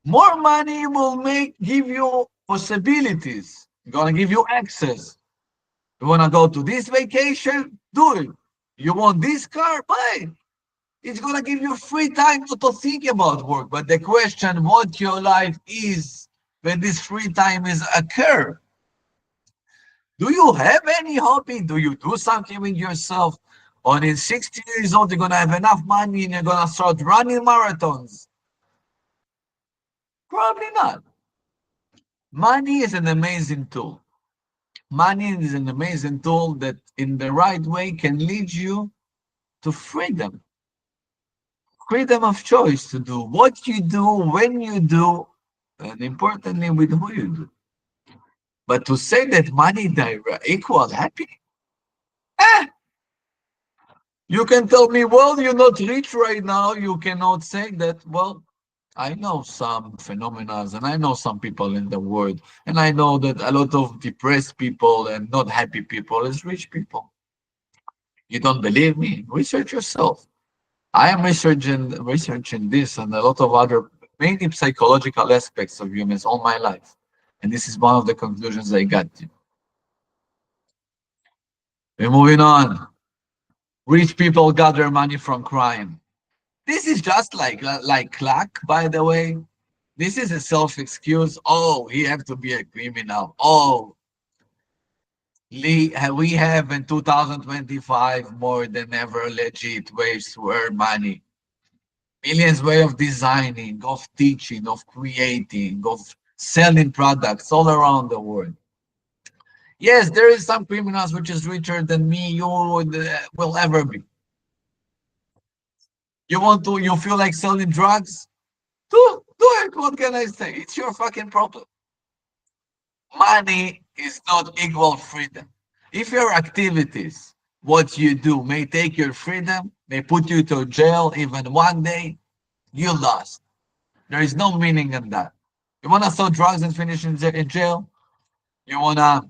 More money will give you possibilities. Gonna give you access. You wanna go to this vacation? Do it. You want this car? Buy it. It's gonna give you free time not to think about work. But the question, what your life is when this free time is occur? Do you have any hobby? Do you do something with yourself? Or in 60 years old, you're gonna have enough money and you're gonna start running marathons? Probably not. Money is an amazing tool. Money is an amazing tool that, in the right way, can lead you to freedom. freedom of choice to do what you do, when you do, and importantly, with who you do. But to say that money equal happy, eh, you can tell me, well, you're not rich right now. You cannot say that. Well, I know some phenomena and I know some people in the world, and I know that a lot of depressed people and not happy people is rich people. You don't believe me? Research yourself. I am researching this and a lot of other mainly psychological aspects of humans all my life. And this is one of the conclusions I got to. We're moving on. Rich people got their money from crime. This is just like luck, by the way. This is a self-excuse. Oh, he have to be a criminal. Oh, we have in 2025 more than ever legit ways to earn money. Millions way of designing, of teaching, of creating, of selling products all around the world. Yes, there is some criminals which is richer than me, you will ever be. You feel like selling drugs? Do it. What can I say? It's your fucking problem. Money is not equal freedom. If your activities, what you do, may take your freedom, may put you to jail even one day, you lost. There is no meaning in that. You want to sell drugs and finish in jail? You want to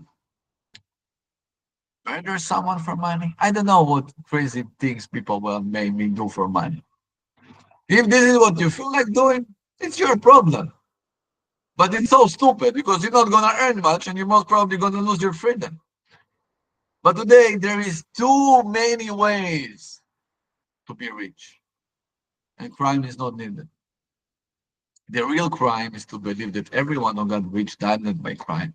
murder someone for money? I don't know what crazy things people will make me do for money. If this is what you feel like doing, it's your problem. But it's so stupid because you're not going to earn much and you're most probably going to lose your freedom. But today, there is too many ways to be rich, and crime is not needed. The real crime is to believe that everyone who got rich died not by crime.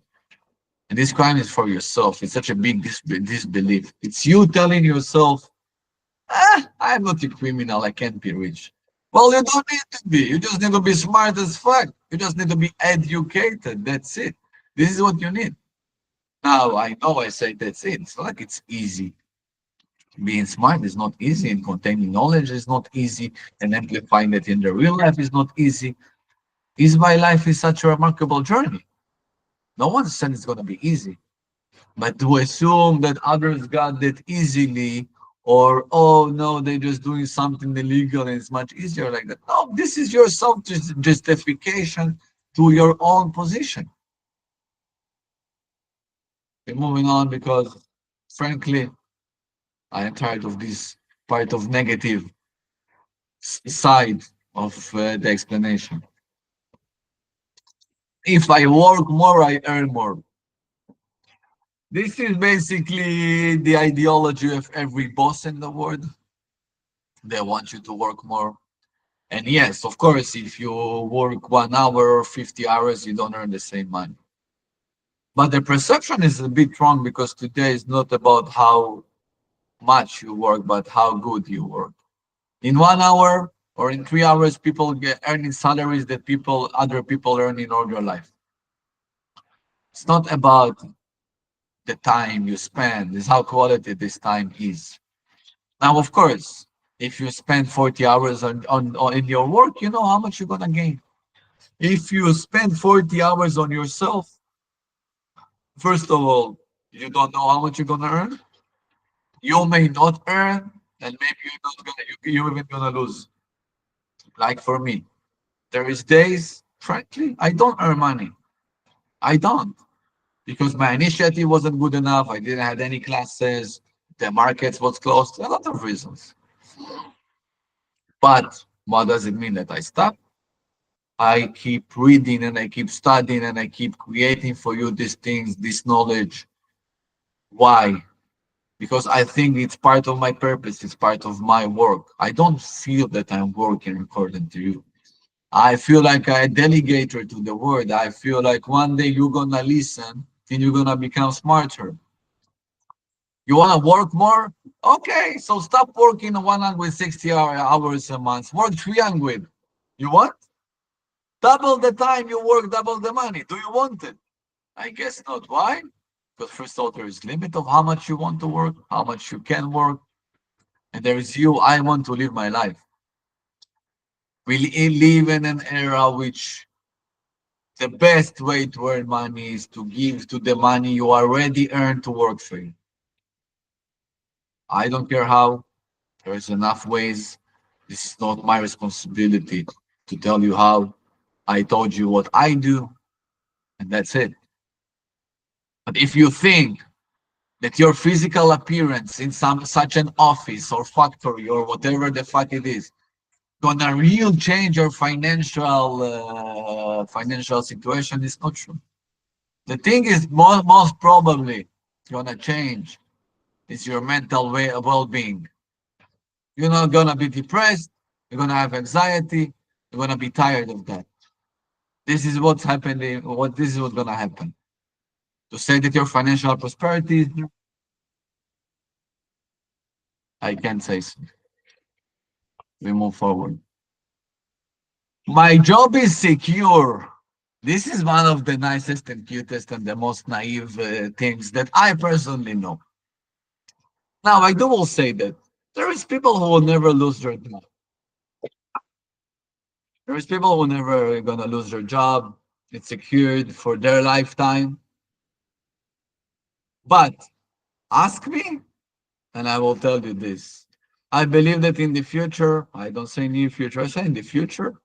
And this crime is for yourself. It's such a big disbelief. It's you telling yourself, I'm not a criminal. I can't be rich. Well, you don't need to be. You just need to be smart as fuck. You just need to be educated. That's it. This is what you need. Now, I know I say that's it. It's not like it's easy. Being smart is not easy, and containing knowledge is not easy, and amplifying it in the real life is not easy. Is my life is such a remarkable journey. No one said it's going to be easy. But to assume that others got that easily, or oh no, they're just doing something illegal and it's much easier like that. No, this is your self justification to your own position. We're moving on because, frankly, I am tired of this part of negative side of the explanation. If I work more, I earn more. This is basically the ideology of every boss in the world. They want you to work more. And yes, of course, if you work 1 hour or 50 hours, you don't earn the same money. But the perception is a bit wrong because today is not about how much you work, but how good you work. In 1 hour or in 3 hours, people get earning salaries that other people earn in all your life. It's not about the time you spend, it's how quality this time is. Now, of course, if you spend 40 hours on in your work, you know how much you're gonna gain. If you spend 40 hours on yourself, first of all, you don't know how much you're gonna earn. You may not earn, and maybe you're even gonna lose. Like for me, there is days, frankly, I don't earn money. I don't. Because my initiative wasn't good enough. I didn't have any classes. The markets was closed. A lot of reasons. But what does it mean that I stop? I keep reading and I keep studying and I keep creating for you these things, this knowledge. Why? Because I think it's part of my purpose. It's part of my work. I don't feel that I'm working according to you. I feel like a delegator to the word. I feel like one day you're gonna listen and you're gonna become smarter. You want to work more? Okay, so stop working 160 hours a month. Work 300. You want? Double the time you work, double the money. Do you want it? I guess not. Why? Because first of all, there is limit of how much you want to work, how much you can work, and there is you. I want to live my life. We live in an era which the best way to earn money is to give to the money you already earned to work for you. I don't care how, there's enough ways. This is not my responsibility to tell you how. I told you what I do, and that's it. But if you think that your physical appearance in some such an office or factory or whatever the fuck it is gonna real change your financial situation, is not true. The thing is most probably gonna change is your mental way of well-being. You're not gonna be depressed. You're gonna have anxiety. You're gonna be tired of that. This is what's happening. What this is what's gonna happen. To say that your financial prosperity, I can't say so. We move forward. My job is secure. This is one of the nicest and cutest and the most naive things that I personally know. Now, I do will say that there is people who will never lose their job. There is people who never gonna lose their job. It's secured for their lifetime. But ask me, and I will tell you this. I believe that in the future, I don't say near future, I say in the future,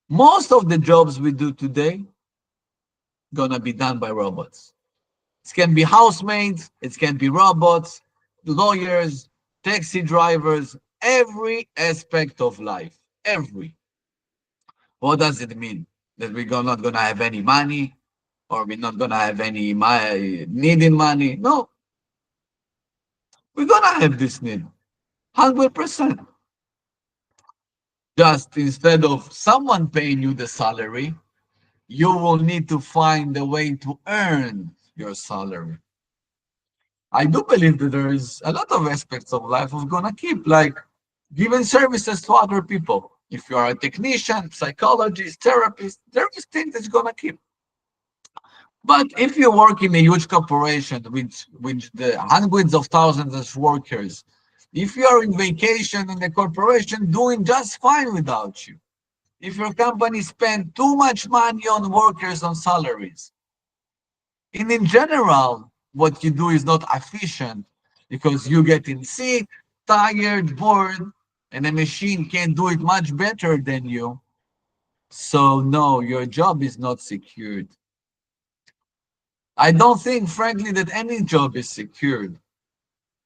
most of the jobs we do today gonna be done by robots. It can be housemaids, it can be robots, lawyers, taxi drivers, every aspect of life. Every. What does it mean? That we're not gonna have any money, or we're not gonna have any needing money? No, we're gonna have this need. 100%. Just instead of someone paying you the salary, you will need to find a way to earn your salary. I do believe that there is a lot of aspects of life we're gonna keep, like giving services to other people. If you are a technician, psychologist, therapist, there is things that's gonna keep. But if you work in a huge corporation with the hundreds of thousands of workers, if you are in vacation in the corporation doing just fine without you, if your company spend too much money on workers on salaries, and in general, what you do is not efficient because you getting sick, tired, bored, and the machine can do it much better than you. So no, your job is not secured. I don't think, frankly, that any job is secured.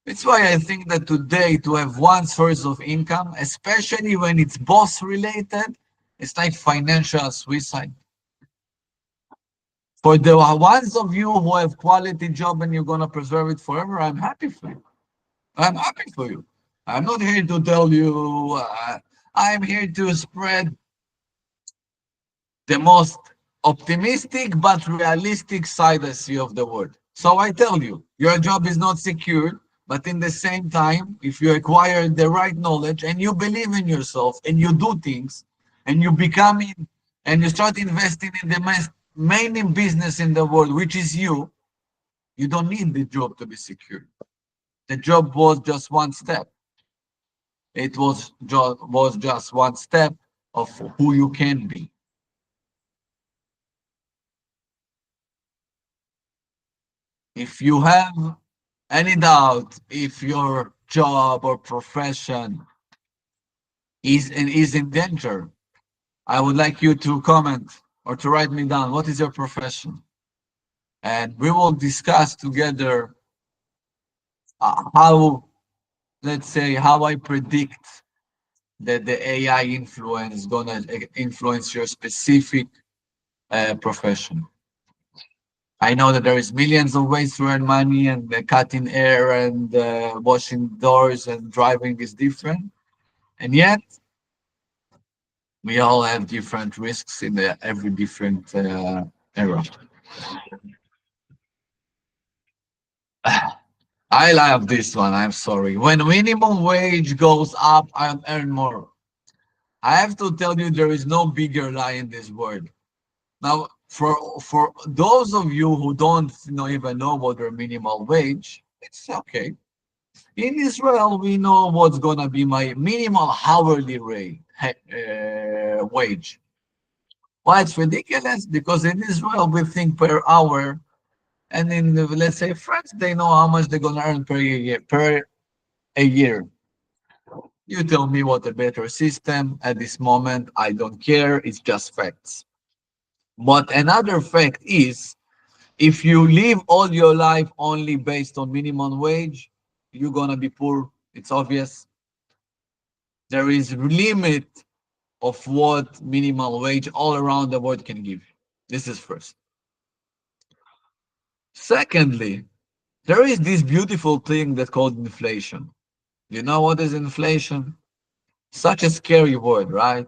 That's why I think that today to have one source of income, especially when it's boss related, it's like financial suicide. For the ones of you who have quality job and you're gonna preserve it forever, I'm happy for you. I'm happy for you. I'm not here to tell you. I'm here to spread the most optimistic but realistic side I see of the world. So I tell you, your job is not secure, but in the same time, if you acquire the right knowledge and you believe in yourself and you do things and you become in and you start investing in the main business in the world, which is you don't need the job to be secure. The job was just one step. It was just one step of who you can be. If you have any doubt if your job or profession is in danger, I would like you to comment or to write me down. What is your profession? And we will discuss together how, let's say, how I predict that the AI influence is gonna influence your specific profession. I know that there is millions of ways to earn money, and cutting air and washing doors and driving is different. And yet, we all have different risks in every different era. I love this one. I'm sorry. When minimum wage goes up, I'll earn more. I have to tell you, there is no bigger lie in this world. Now, for those of you who don't even know what their minimum wage, it's okay. In Israel, we know what's gonna be my minimal hourly rate. wage. Why it's ridiculous? Because in Israel we think per hour, and in let's say France they know how much they're gonna earn per year. Per a year. You tell me what a better system at this moment. I don't care. It's just facts. But another fact is, if you live all your life only based on minimum wage, you're gonna be poor. It's obvious. There is limit of what minimum wage all around the world can give you. This is first. Secondly, there is this beautiful thing that's called inflation. You know what is inflation? Such a scary word, right?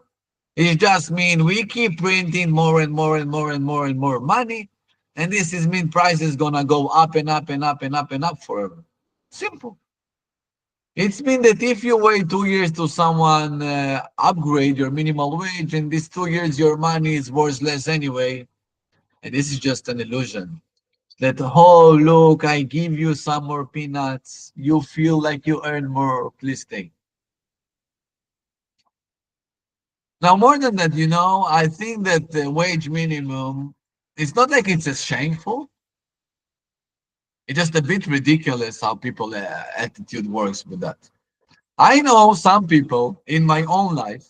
It just means we keep printing more and more and more and more and more money, and this is mean prices gonna go up and up and up and up and up forever. Simple. It's mean that if you wait 2 years to someone upgrade your minimal wage, in these 2 years your money is worth less anyway, and this is just an illusion. That oh look, I give you some more peanuts, you feel like you earn more. Please stay. Now, more than that, I think that the wage minimum, it's not like it's as shameful. It's just a bit ridiculous how people attitude works with that. I know some people in my own life,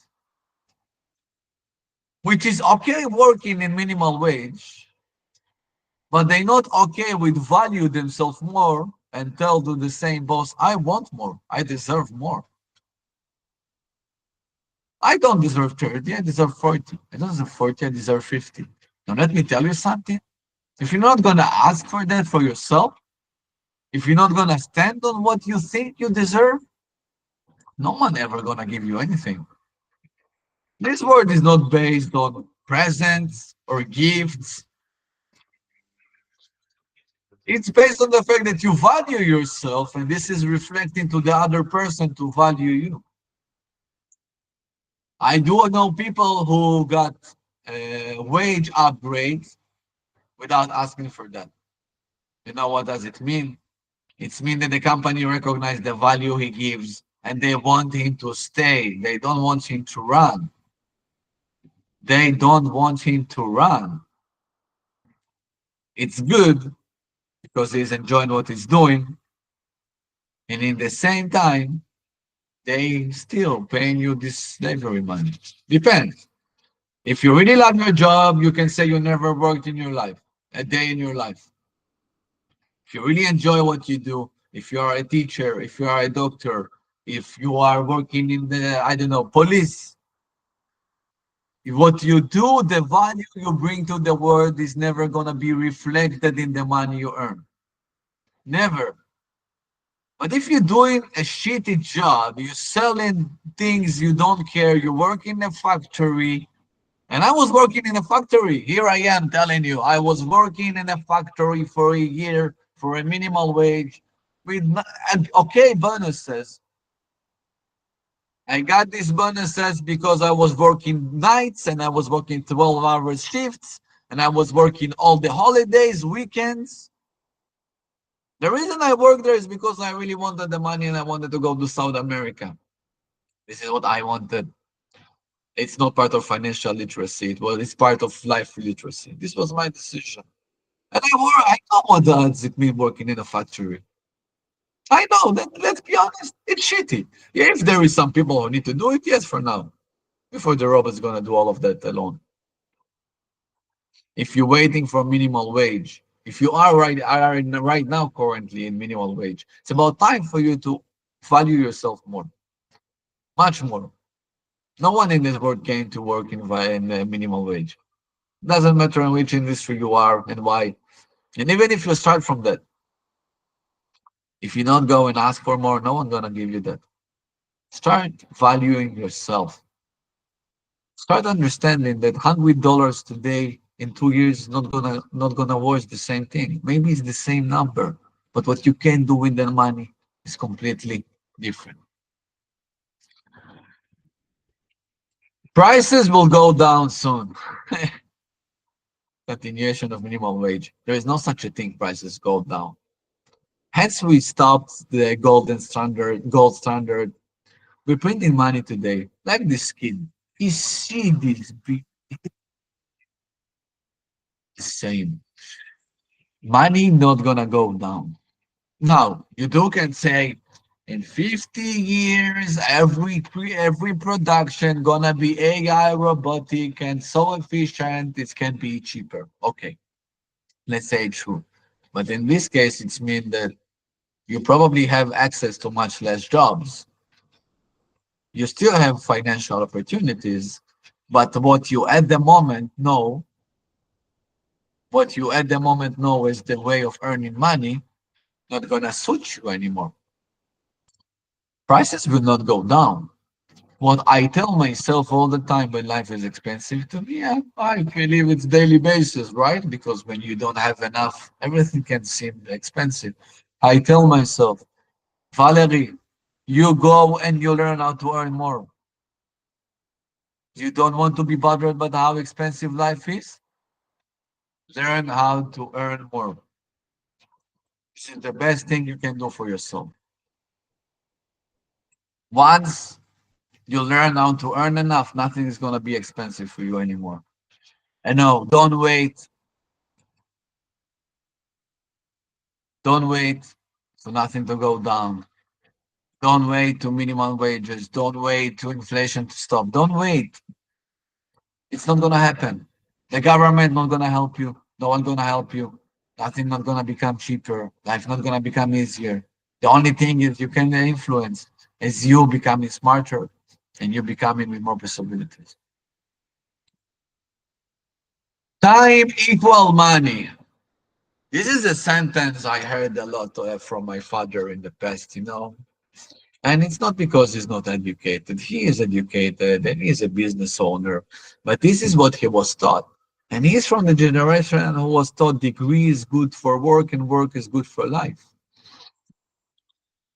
which is okay working in minimal wage, but they're not okay with value themselves more and tell to the same boss, I want more, I deserve more. I don't deserve 30, I deserve 40. I don't deserve 40, I deserve 50. Now, let me tell you something. If you're not going to ask for that for yourself, if you're not going to stand on what you think you deserve, no one ever going to give you anything. This word is not based on presents or gifts. It's based on the fact that you value yourself, and this is reflecting to the other person to value you. I do know people who got wage upgrades without asking for that. You know what does it mean? It's mean that the company recognize the value he gives and they want him to stay. They don't want him to run. They don't want him to run. It's good because he's enjoying what he's doing. And in the same time, they still paying you this slavery money. Depends. If you really love your job, you can say you never worked in your life, a day in your life. If you really enjoy what you do, if you are a teacher, if you are a doctor, if you are working in the, I don't know, police, what you do, the value you bring to the world is never going to be reflected in the money you earn. Never. But if you're doing a shitty job, you're selling things you don't care, you work in a factory, and I was working in a factory. Here I am telling you, I was working in a factory for a year for a minimal wage with okay bonuses. I got these bonuses because I was working nights and I was working 12-hour shifts and I was working all the holidays, weekends. The reason I worked there is because I really wanted the money and I wanted to go to South America. This is what I wanted. It's not part of financial literacy. Well, it's part of life literacy. This was my decision. And I know what does it mean working in a factory. I know that, let's be honest, it's shitty. Yeah, if there is some people who need to do it, yes, for now. Before the robot's gonna do all of that alone. If you're waiting for minimal wage, if you right now currently in minimal wage, it's about time for you to value yourself more, much more. No one in this world came to work in minimal wage. Doesn't matter in which industry you are and why. And even if you start from that, if you not go and ask for more, no one's gonna give you that. Start valuing yourself. Start understanding that $100 today in 2 years is not gonna worth the same thing. Maybe it's the same number, but what you can do with the money is completely different. Prices will go down soon. Continuation of minimum wage. There is no such a thing. Prices go down. Hence, we stopped the gold standard. We're printing money today, like this kid. You see this be the same. Money not gonna go down. Now, you do can say in 50 years, every production gonna be AI robotic and so efficient, it can be cheaper. Okay, let's say true. But in this case, it's mean that you probably have access to much less jobs. You still have financial opportunities, but what you at the moment know is the way of earning money not gonna suit you anymore. Prices will not go down. What I tell myself all the time when life is expensive to me, I believe it's daily basis, right? Because when you don't have enough, everything can seem expensive. I tell myself, Valery, you go and you learn how to earn more. You don't want to be bothered about how expensive life is? Learn how to earn more. This is the best thing you can do for yourself. Once you learn how to earn enough, nothing is going to be expensive for you anymore. And no, don't wait for nothing to go down. Don't wait to minimum wages. Don't wait to inflation to stop. Don't wait. It's not going to happen. The government not going to help you. No one going to help you. Nothing not going to become cheaper. Life not going to become easier. The only thing is you can influence is you becoming smarter and you becoming with more possibilities. Time equal money. This is a sentence I heard a lot from my father in the past, you know. And it's not because he's not educated. He is educated and he's a business owner. But this is what he was taught. And he's from the generation who was taught degree is good for work and work is good for life.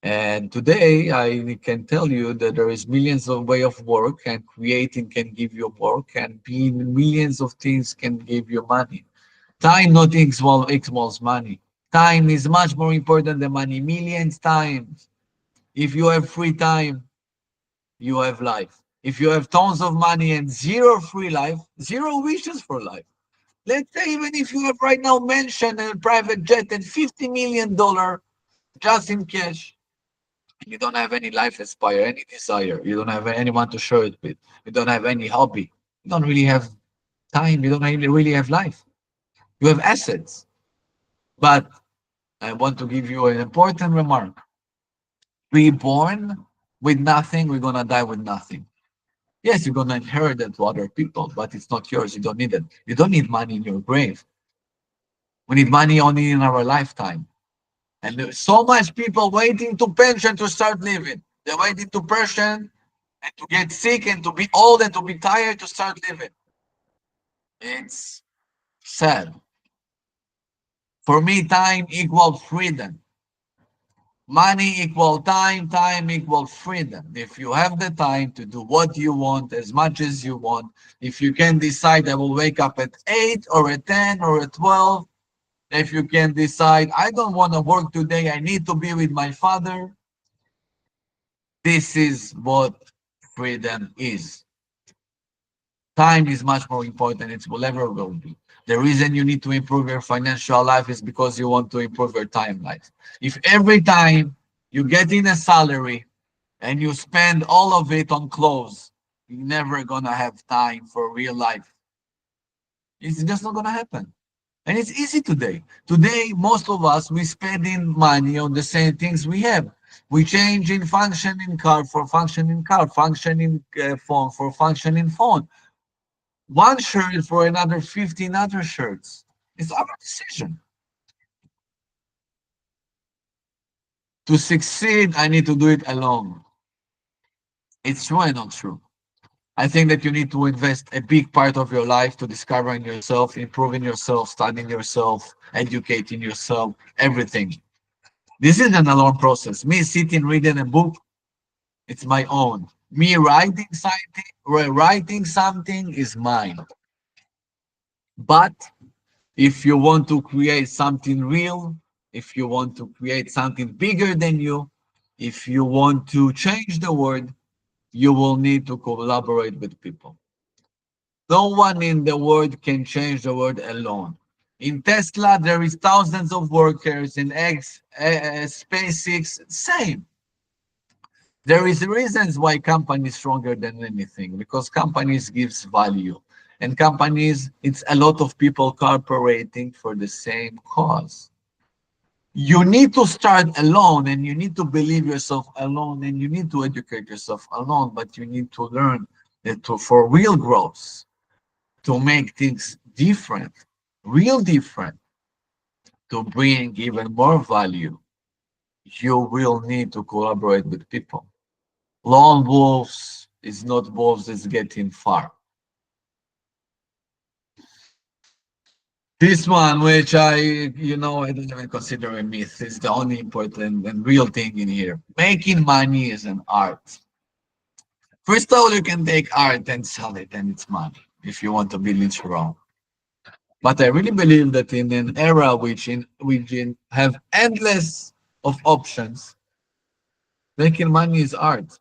And today I can tell you that there is millions of way of work and creating can give you work and being millions of things can give you money. Time not equals money. Time is much more important than money, millions times. If you have free time, you have life. If you have tons of money and zero free life, zero wishes for life. Let's say even if you have right now mansion and a private jet and $50 million just in cash, you don't have any life aspire, any desire. You don't have anyone to share it with. You don't have any hobby. You don't really have time. You don't really have life. You have assets. But I want to give you an important remark. We born with nothing, we're gonna die with nothing. Yes, you're gonna inherit it to other people, but it's not yours. You don't need it. You don't need money in your grave. We need money only in our lifetime. And there's so much people waiting to pension to start living. They're waiting to pension and to get sick and to be old and to be tired to start living. It's sad. For me, time equals freedom. Money equal time, time equal freedom. If you have the time to do what you want as much as you want, if you can decide I will wake up at 8 or at 10 or at 12, if you can decide I don't want to work today, I need to be with my father, this is what freedom is. Time is much more important. It will ever will be. The reason you need to improve your financial life is because you want to improve your time life. If every time you get in a salary and you spend all of it on clothes, you're never gonna have time for real life. It's just not gonna happen. And it's easy today. Today, most of us we spending money on the same things we have. We change in functioning car for functioning car, functioning phone for functioning phone. One shirt for another 15 other shirts. It's our decision. To succeed, I need to do it alone. It's true and not true. I think that you need to invest a big part of your life to discovering yourself, improving yourself, studying yourself, educating yourself, everything. This is an alone process. Me sitting reading a book, it's my own. Me writing something is mine. But if you want to create something real, if you want to create something bigger than you, if you want to change the world, You will need to collaborate with people. No one in the world can change the world alone. In Tesla, there is thousands of workers. In SpaceX, same. There is reasons why companies stronger than anything because companies gives value, and companies it's a lot of people cooperating for the same cause. You need to start alone, and you need to believe yourself alone, and you need to educate yourself alone, but you need to learn that for real growth, to make things different, real different, to bring even more value, you will need to collaborate with people. Lone wolves is not wolves that's getting far. This one, which I don't even consider a myth, is the only important and real thing in here. Making money is an art. First of all, you can take art and sell it, and it's money if you want to be literal. But I really believe that in an era which have endless of options, making money is art.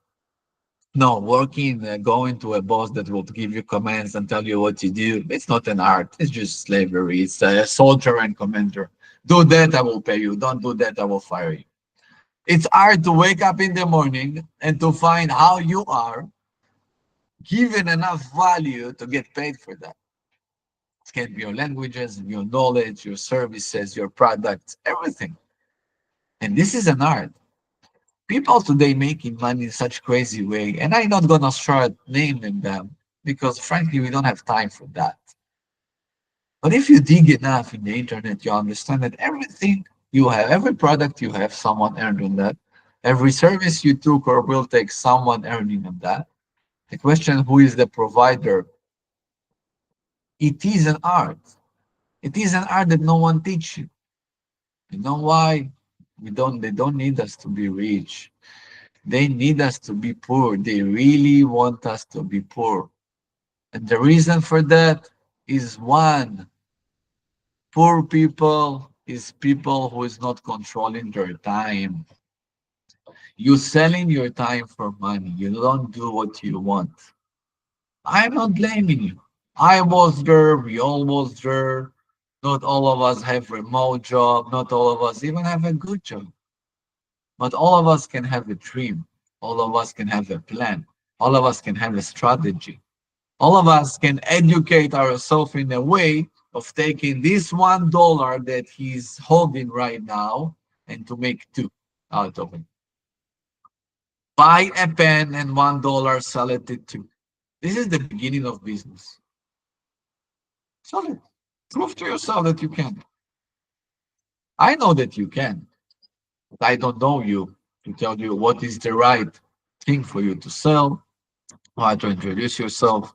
No, working, going to a boss that will give you commands and tell you what to do, it's not an art. It's just slavery. It's a soldier and commander. Do that, I will pay you. Don't do that, I will fire you. It's art to wake up in the morning and to find how you are given enough value to get paid for that. It can be your languages, your knowledge, your services, your products, everything. And this is an art. People today making money in such crazy way, and I'm not gonna start naming them because frankly we don't have time for that. But if you dig enough in the internet, you understand that everything you have, every product you have, someone earned on that. Every service you took or will take, someone earning on that. The question who is the provider? It is an art. It is an art that no one teach you. You know why? They don't need us to be rich. They need us to be poor. They really want us to be poor. And the reason for that is one, poor people is people who is not controlling their time. You selling your time for money. You don't do what you want. I'm not blaming you. I was there. We all was there. Not all of us have remote job. Not all of us even have a good job. But all of us can have a dream. All of us can have a plan. All of us can have a strategy. All of us can educate ourselves in a way of taking this $1 that he's holding right now and to make two out of it. Buy a pen and $1, sell it to two. This is the beginning of business. Sell it. Prove to yourself that you can. I know that you can, but I don't know you to tell you what is the right thing for you to sell, how to introduce yourself.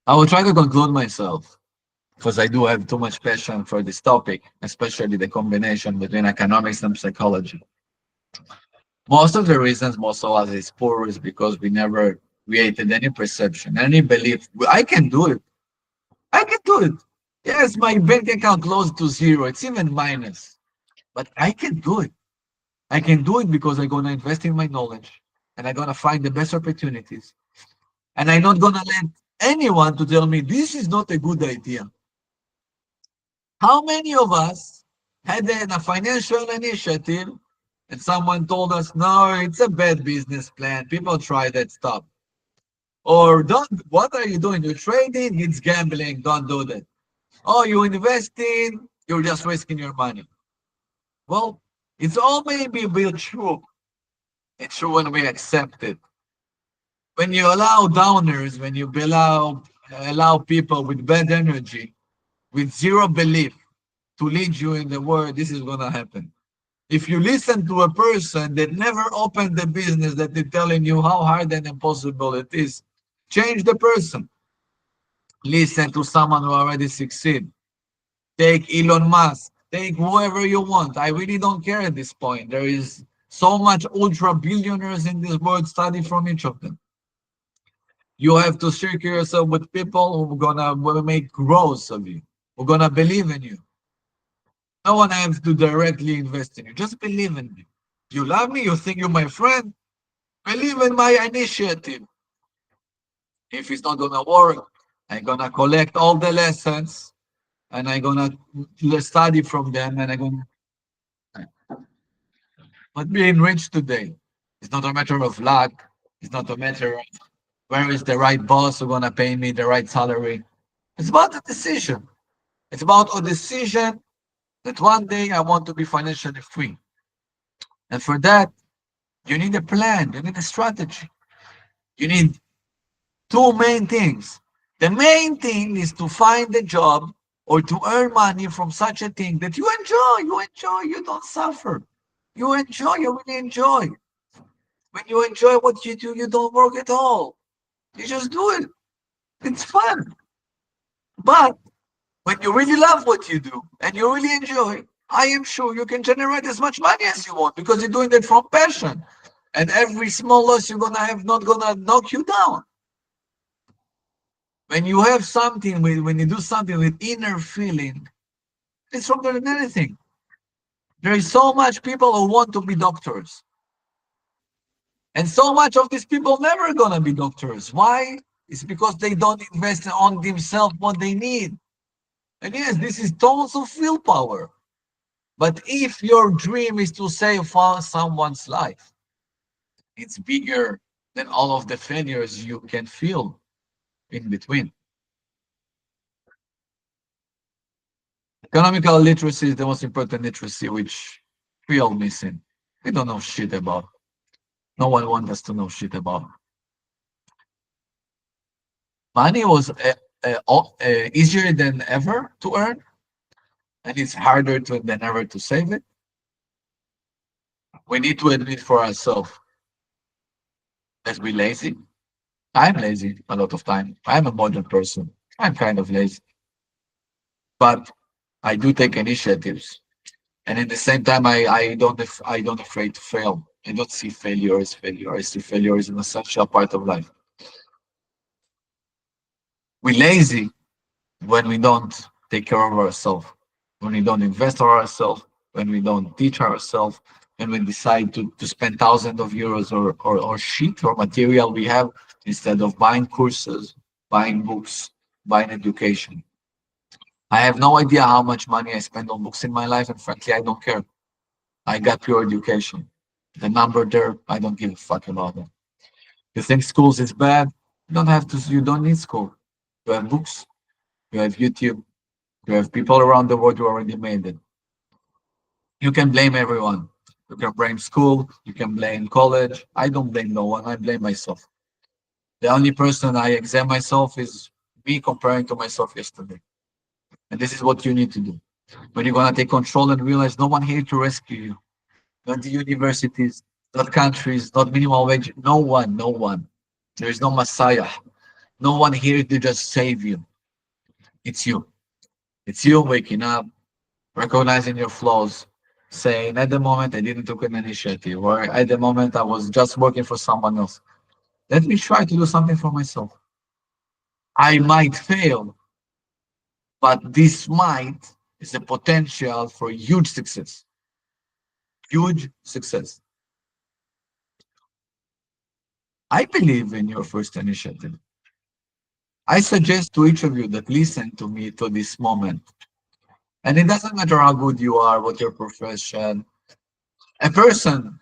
I will try to conclude myself because I do have too much passion for this topic, especially the combination between economics and psychology. Most of the reasons most of us is poor is because we never created any perception, any belief. I can do it. I can do it. Yes, my bank account close to zero. It's even minus, but I can do it. I can do it because I'm gonna invest in my knowledge and I'm gonna find the best opportunities. And I'm not gonna let anyone to tell me this is not a good idea. How many of us had a financial initiative and someone told us, no, it's a bad business plan. People try that stuff. Or don't, what are you doing? You're trading, it's gambling, don't do that. Oh, you investing, you're just risking your money. Well, it's all maybe be true. It's true when we accept it. When you allow downers, when you allow people with bad energy, with zero belief to lead you in the world, this is gonna happen. If you listen to a person that never opened the business that they're telling you how hard and impossible it is, change the person. Listen to someone who already succeed. Take Elon Musk. Take whoever you want. I really don't care at this point. There is so much ultra billionaires in this world. Study from each of them. You have to circle yourself with people who are gonna make growth of you, who are gonna believe in you. No one has to directly invest in you. Just believe in me. You love me, you think you're my friend, believe in my initiative. If it's not gonna work, I'm gonna collect all the lessons and I'm gonna study from them and I'm gonna but being rich today is not a matter of luck. It's not a matter of where is the right boss who gonna pay me the right salary. It's about a decision. It's about a decision that one day I want to be financially free. And for that, you need a plan, you need a strategy. You need two main things. The main thing is to find a job or to earn money from such a thing that you don't suffer. You really enjoy. When you enjoy what you do, you don't work at all. You just do it. It's fun. But when you really love what you do and you really enjoy, I am sure you can generate as much money as you want because you're doing that from passion. And every small loss you're gonna have not gonna knock you down. When you have something with when you do something with inner feeling, it's stronger than anything. There is so much people who want to be doctors. And so much of these people never gonna be doctors. Why? It's because they don't invest on themselves what they need. And yes, this is tons of willpower. But if your dream is to save someone's life, it's bigger than all of the failures you can feel in between. Economical literacy is the most important literacy which we all missing. We don't know shit about. No one wants us to know shit about. Money was easier than ever to earn, and it's harder than ever to save it. We need to admit for ourselves that we're lazy. I'm lazy a lot of time. I'm a modern person. I'm kind of lazy, but I do take initiatives, and at the same time, I don't afraid to fail. I don't see failure as failure. I see failure as an essential part of life. We're lazy when we don't take care of ourselves, when we don't invest in ourselves, when we don't teach ourselves, when we decide to spend thousands of euros or shit or material we have instead of buying courses, buying books, buying education. I have no idea how much money I spend on books in my life, and frankly, I don't care. I got pure education. The number there, I don't give a fuck about it. You think schools is bad? You don't have to. You don't need school. You have books. You have YouTube. You have people around the world who already made it. You can blame everyone. You can blame school. You can blame college. I don't blame no one. I blame myself. The only person I examine myself is me comparing to myself yesterday. And this is what you need to do. When you're gonna take control and realize no one here to rescue you. Not the universities, not countries, not minimum wage. No one, no one. There is no messiah. No one here to just save you. It's you. It's you waking up, recognizing your flaws, saying at the moment I didn't take an initiative, or at the moment I was just working for someone else. Let me try to do something for myself. I might fail, but this might is a potential for huge success. Huge success. I believe in your first initiative. I suggest to each of you that listen to me to this moment. And it doesn't matter how good you are, what your profession, a person,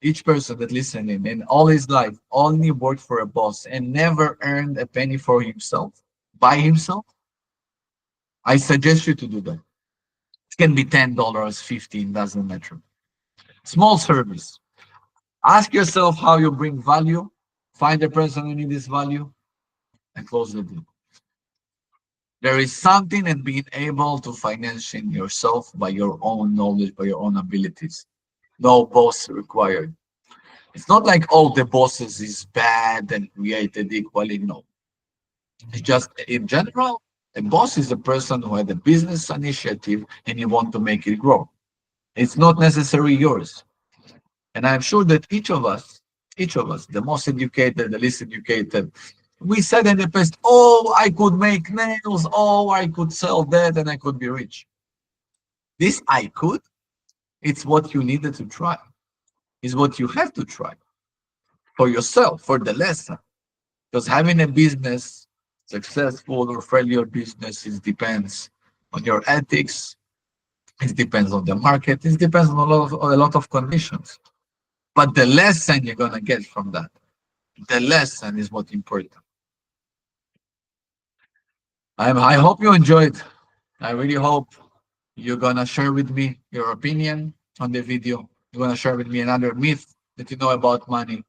each person that listening in all his life only worked for a boss and never earned a penny for himself, by himself, I suggest you to do that. It can be $10, 15, doesn't matter. Small service. Ask yourself how you bring value, find the person who needs this value, and close the deal. There is something in being able to financing yourself by your own knowledge, by your own abilities. No boss required. It's not like all the bosses is bad and created equally. No. It's just in general, a boss is a person who had a business initiative and you want to make it grow. It's not necessarily yours. And I'm sure that each of us, the most educated, the least educated, we said in the past, oh, I could make nails, oh, I could sell that and I could be rich. This I could, it's what you needed to try. is what you have to try for yourself, for the lesson. Because having a business, successful or failure business, it depends on your ethics, it depends on the market, it depends on a lot of conditions. But the lesson you're gonna get from that, the lesson is what important. I hope you enjoyed. I really hope you're gonna share with me your opinion on the video. You're gonna share with me another myth that you know about money.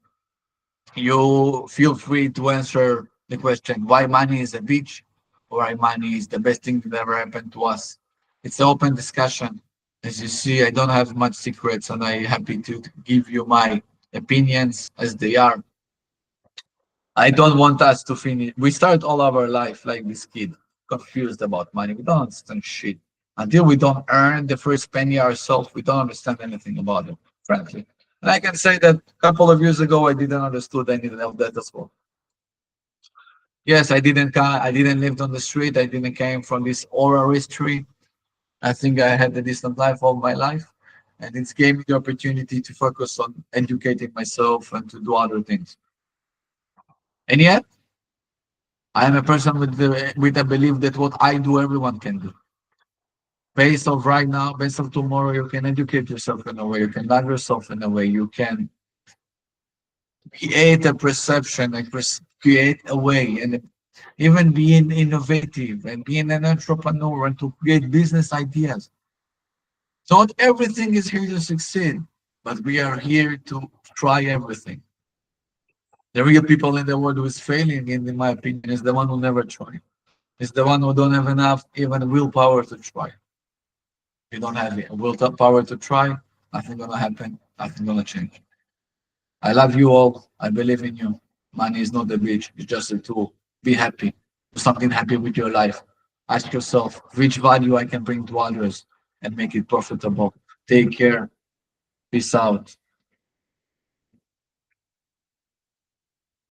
You feel free to answer the question why money is a bitch or why money is the best thing that ever happened to us. It's an open discussion. As you see, I don't have much secrets and I'm happy to give you my opinions as they are. I don't want us to finish. We start all our life like this kid, confused about money. We don't understand shit. Until we don't earn the first penny ourselves, we don't understand anything about it, frankly. And I can say that a couple of years ago, I didn't understood any of that as well. Yes, I didn't live on the street. I didn't came from this oral history. I think I had a decent life all my life. And it's gave me the opportunity to focus on educating myself and to do other things. And yet, I am a person with a belief that what I do, everyone can do. Based on right now, based on tomorrow, you can educate yourself in a way, you can love yourself in a way, you can create a perception and create a way, and even being innovative and being an entrepreneur and to create business ideas. Not everything is here to succeed, but we are here to try everything. The real people in the world who is failing, in my opinion, is the one who never try. It's the one who don't have enough even willpower to try. You don't have it. Willpower to try, nothing gonna happen, nothing gonna change. I love you all. I believe in you. Money is not the bitch, it's just a tool. Be happy. Do something happy with your life. Ask yourself which value I can bring to others and make it profitable. Take care. Peace out.